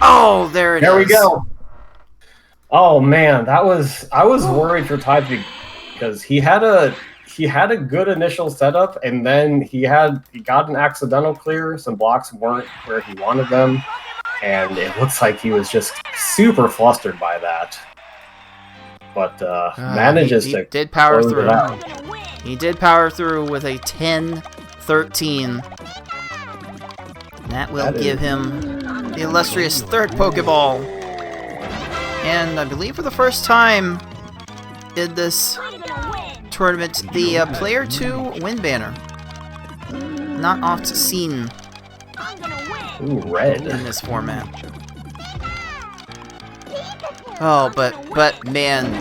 Oh, there it is.
There we go. Oh man, I was worried for Ty because he had a good initial setup, and then he got an accidental clear. Some blocks weren't where he wanted them, and it looks like he was just super flustered by that. But manages
he
to
did power
close it
through.
out.
I'm gonna win.
He did power through with a 10-13. That will
That is-
give him the illustrious third Pokeball. And I believe for the first time in this
I'm gonna win.
tournament, the Player 2 win banner. Not oft seen
I'm gonna win.
Ooh, red.
in this format. Oh, but man,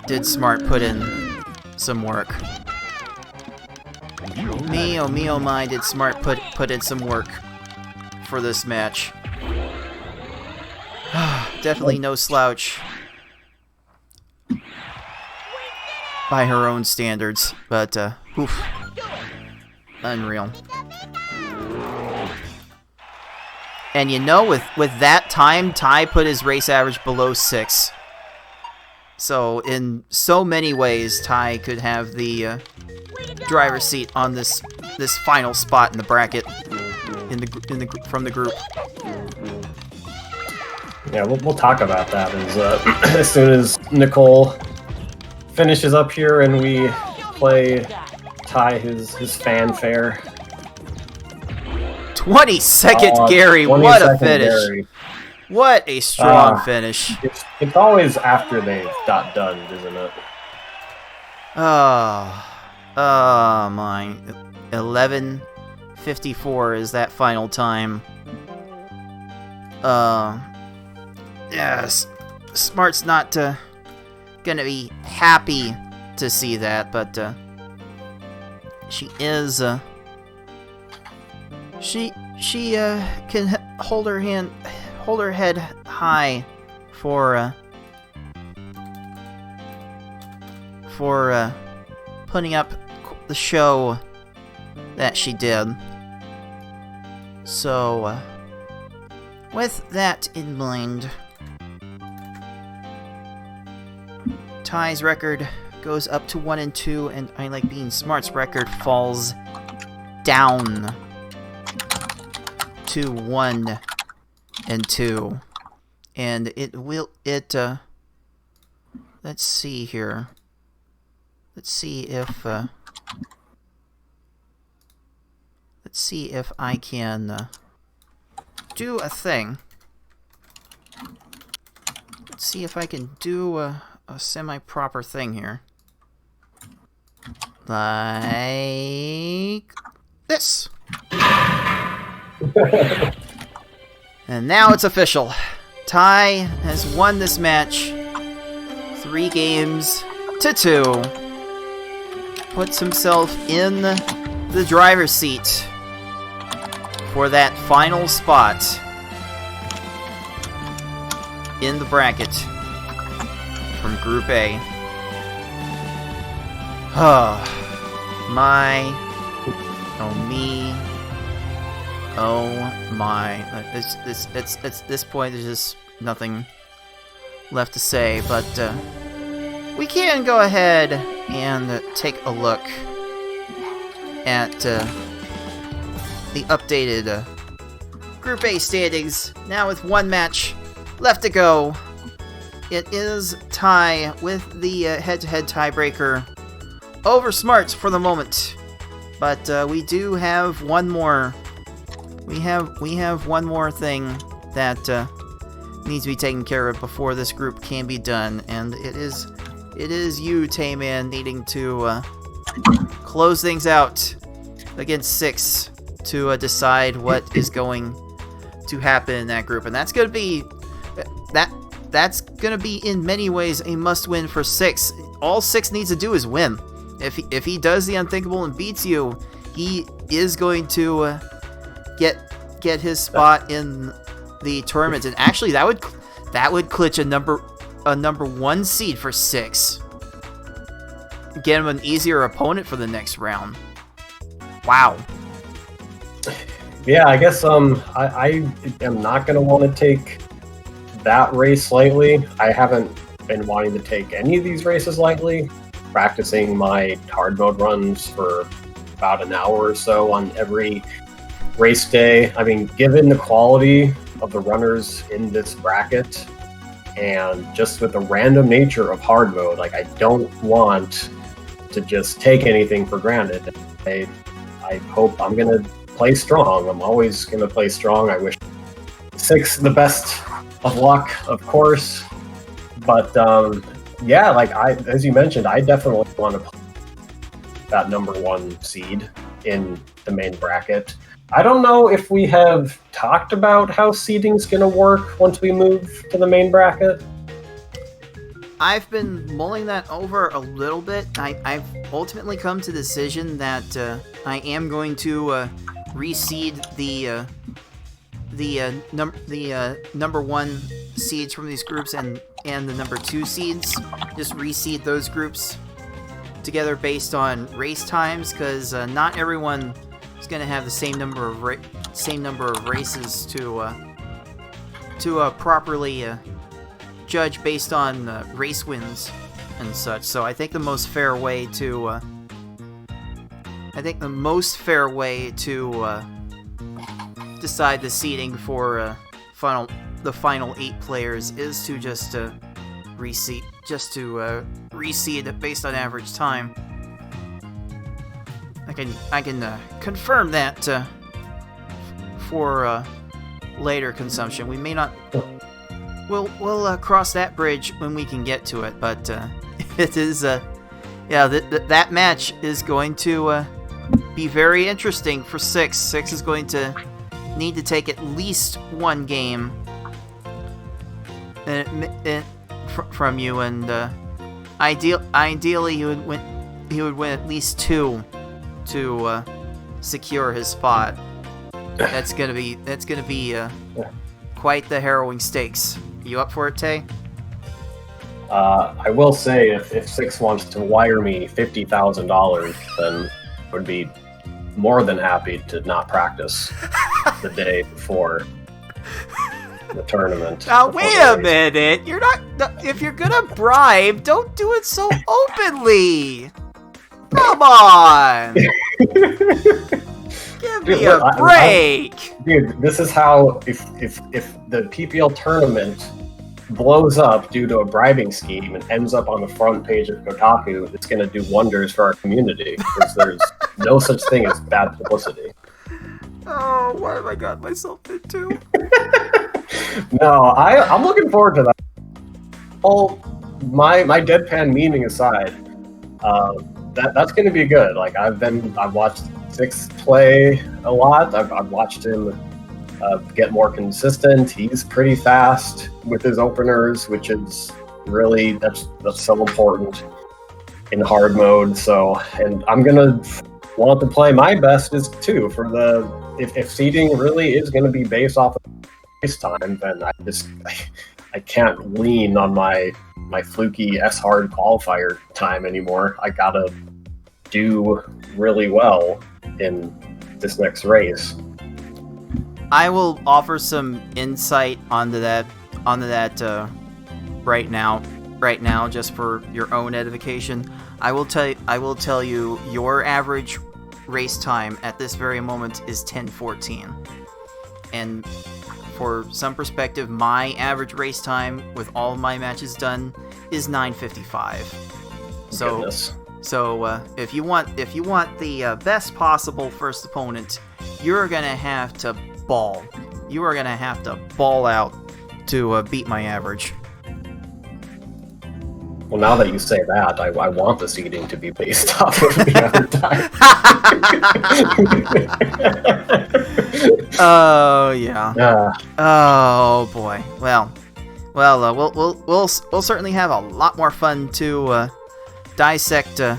did Smart put in some work. Me, oh my, did Smart put in some work for this match. Definitely no slouch by her own standards, but oof, unreal. And you know, with that time, Ty put his race average below 6. So in so many ways, Ty could have the driver's seat on this final spot in the bracket from the group.
Yeah, we'll talk about that as soon as Nicole finishes up here and we play Ty his fanfare.
22nd Gary, what a
22nd
finish!
Gary.
What a strong finish!
It's always after they've got done, isn't it?
Oh my! 11:54 is that final time. Yes, Smart's not gonna be happy to see that, but she is. She can hold her head high for putting up the show that she did. So, with that in mind, Ty's record goes up to 1-2, and I Like Being Smart's record falls down to 1-2, and let's see here. Let's see if I can do a thing. Let's see if I can do a semi-proper thing here. Like this. And now it's official. Ty has won this match 3-2. Puts himself in the driver's seat for that final spot in the bracket from Group A. Oh, my. Oh, me. Oh, my. At this point, there's just nothing left to say, but we can go ahead and take a look at the updated Group A standings. Now with one match left to go, it is tie with the head-to-head tiebreaker over Smart for the moment. But we do have one more. We have one more thing that needs to be taken care of before this group can be done, and it is you, Tayman, needing to close things out against 6 to decide what is going to happen in that group, and that's gonna be in many ways a must-win for 6. All 6 needs to do is win. If he does the unthinkable and beats you, he is going to get his spot in the tournament, and actually that would clinch a number 1 seed for 6. Get him an easier opponent for the next round. Wow.
Yeah, I guess I am not going to want to take that race lightly. I haven't been wanting to take any of these races lightly. Practicing my hard mode runs for about an hour or so on every race day. I mean, given the quality of the runners in this bracket, and just with the random nature of hard mode, like, I don't want to just take anything for granted. I hope I'm gonna play strong. I'm always gonna play strong. I wish 6 the best of luck, of course, but yeah, like, as you mentioned, I definitely want to play that number 1 seed in the main bracket. I don't know if we have talked about how seeding's going to work once we move to the main bracket.
I've been mulling that over a little bit. I've ultimately come to the decision that I am going to reseed the number 1 seeds from these groups and the number 2 seeds. Just reseed those groups together based on race times, because not everyone is going to have the same number of races to properly judge based on race wins and such. So I think the most fair way to decide the seeding for the final 8 players is to just reseed it based on average time. I can confirm that for later consumption. We may not. We'll cross that bridge when we can get to it. But it is that match is going to be very interesting for 6. 6 is going to need to take at least 1 game from you, and ideally he would win at least 2 to secure his spot. That's gonna be quite the harrowing stakes. You up for it, Tay?
I will say, if 6 wants to wire me $50,000, then I would be more than happy to not practice the day before the tournament.
Now wait a minute! You're not. If you're gonna bribe, don't do it so openly. Come on! Give me a break!
Dude, this is how, if the PPL tournament blows up due to a bribing scheme and ends up on the front page of Kotaku, it's going to do wonders for our community, because there's no such thing as bad publicity.
Oh, what have I got myself into?
No, I'm looking forward to that. All my deadpan memeing aside, that's going to be good. Like, I've watched 6 play a lot. I've watched him get more consistent. He's pretty fast with his openers, which is really that's so important in hard mode. So, and I'm gonna want to play my best is too for the if seeding really is going to be based off of race time, then I can't lean on my fluky S-hard qualifier time anymore. I gotta do really well in this next race.
I will offer some insight onto that right now, just for your own edification. I will tell you your average race time at this very moment is 10:14, and for some perspective, my average race time with all of my matches done is 9:55. So,
Goodness.
if you want the best possible first opponent, you're gonna have to ball. You are gonna have to ball out to beat my average.
Well, now that you say that, I want the seeding to be based off of the other time.
Oh yeah. Oh boy. Well, we'll certainly have a lot more fun to dissect the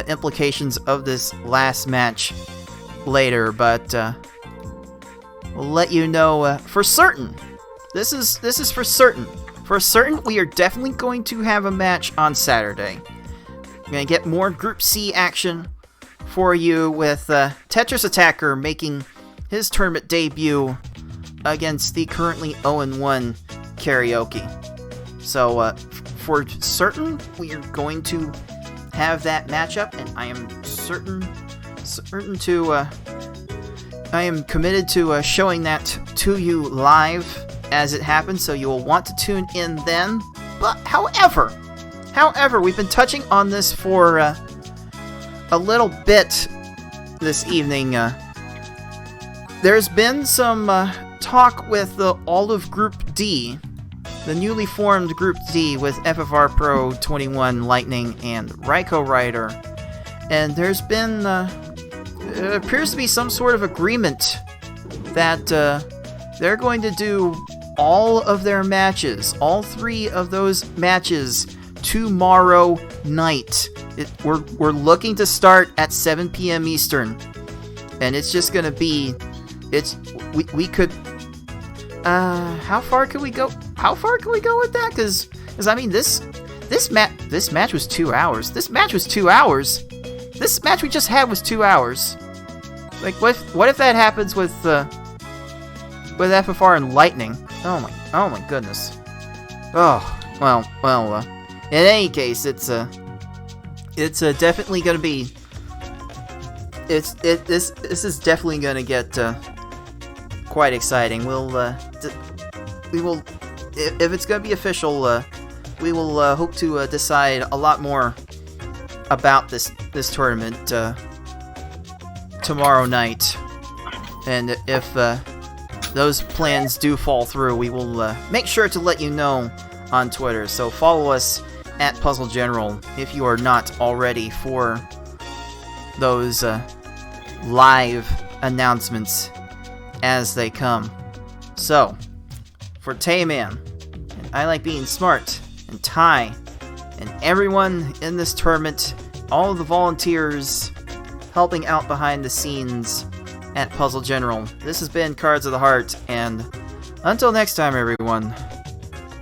implications of this last match later, but we'll let you know for certain. This is for certain. For certain, we are definitely going to have a match on Saturday. We're going to get more Group C action for you with Tetris Attacker making his tournament debut against the currently 0-1 Karaoke. So, for certain, we are going to have that matchup, and I am certain to... I am committed to showing that to you live as it happens, so you will want to tune in then. But however, we've been touching on this for a little bit this evening. There's been some talk with all of Group D, the newly formed Group D with FFR Pro 21 Lightning and Ryko Rider, and there's been it appears to be some sort of agreement that they're going to do all of their matches, all 3 of those matches, tomorrow night. We're looking to start at 7 p.m. Eastern, and it's just gonna be, we could, how far can we go? How far can we go with that? Because I mean, this match was 2 hours. This match was 2 hours. This match we just had was 2 hours. Like, what if that happens with FFR and Lightning? Oh my goodness. Oh, well. In any case, it's definitely gonna be. This is definitely gonna get quite exciting. We will, if it's gonna be official, we will hope to decide a lot more about this tournament tomorrow night, and if those plans do fall through, we will make sure to let you know on Twitter. So follow us at Puzzle General if you are not already for those live announcements as they come. So, for Tayman, and I Like Being Smart, and Ty, and everyone in this tournament, all of the volunteers helping out behind the scenes at Puzzle General, this has been Cards of the Heart, and until next time, everyone,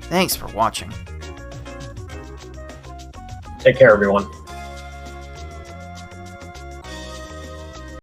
thanks for watching.
Take care, everyone.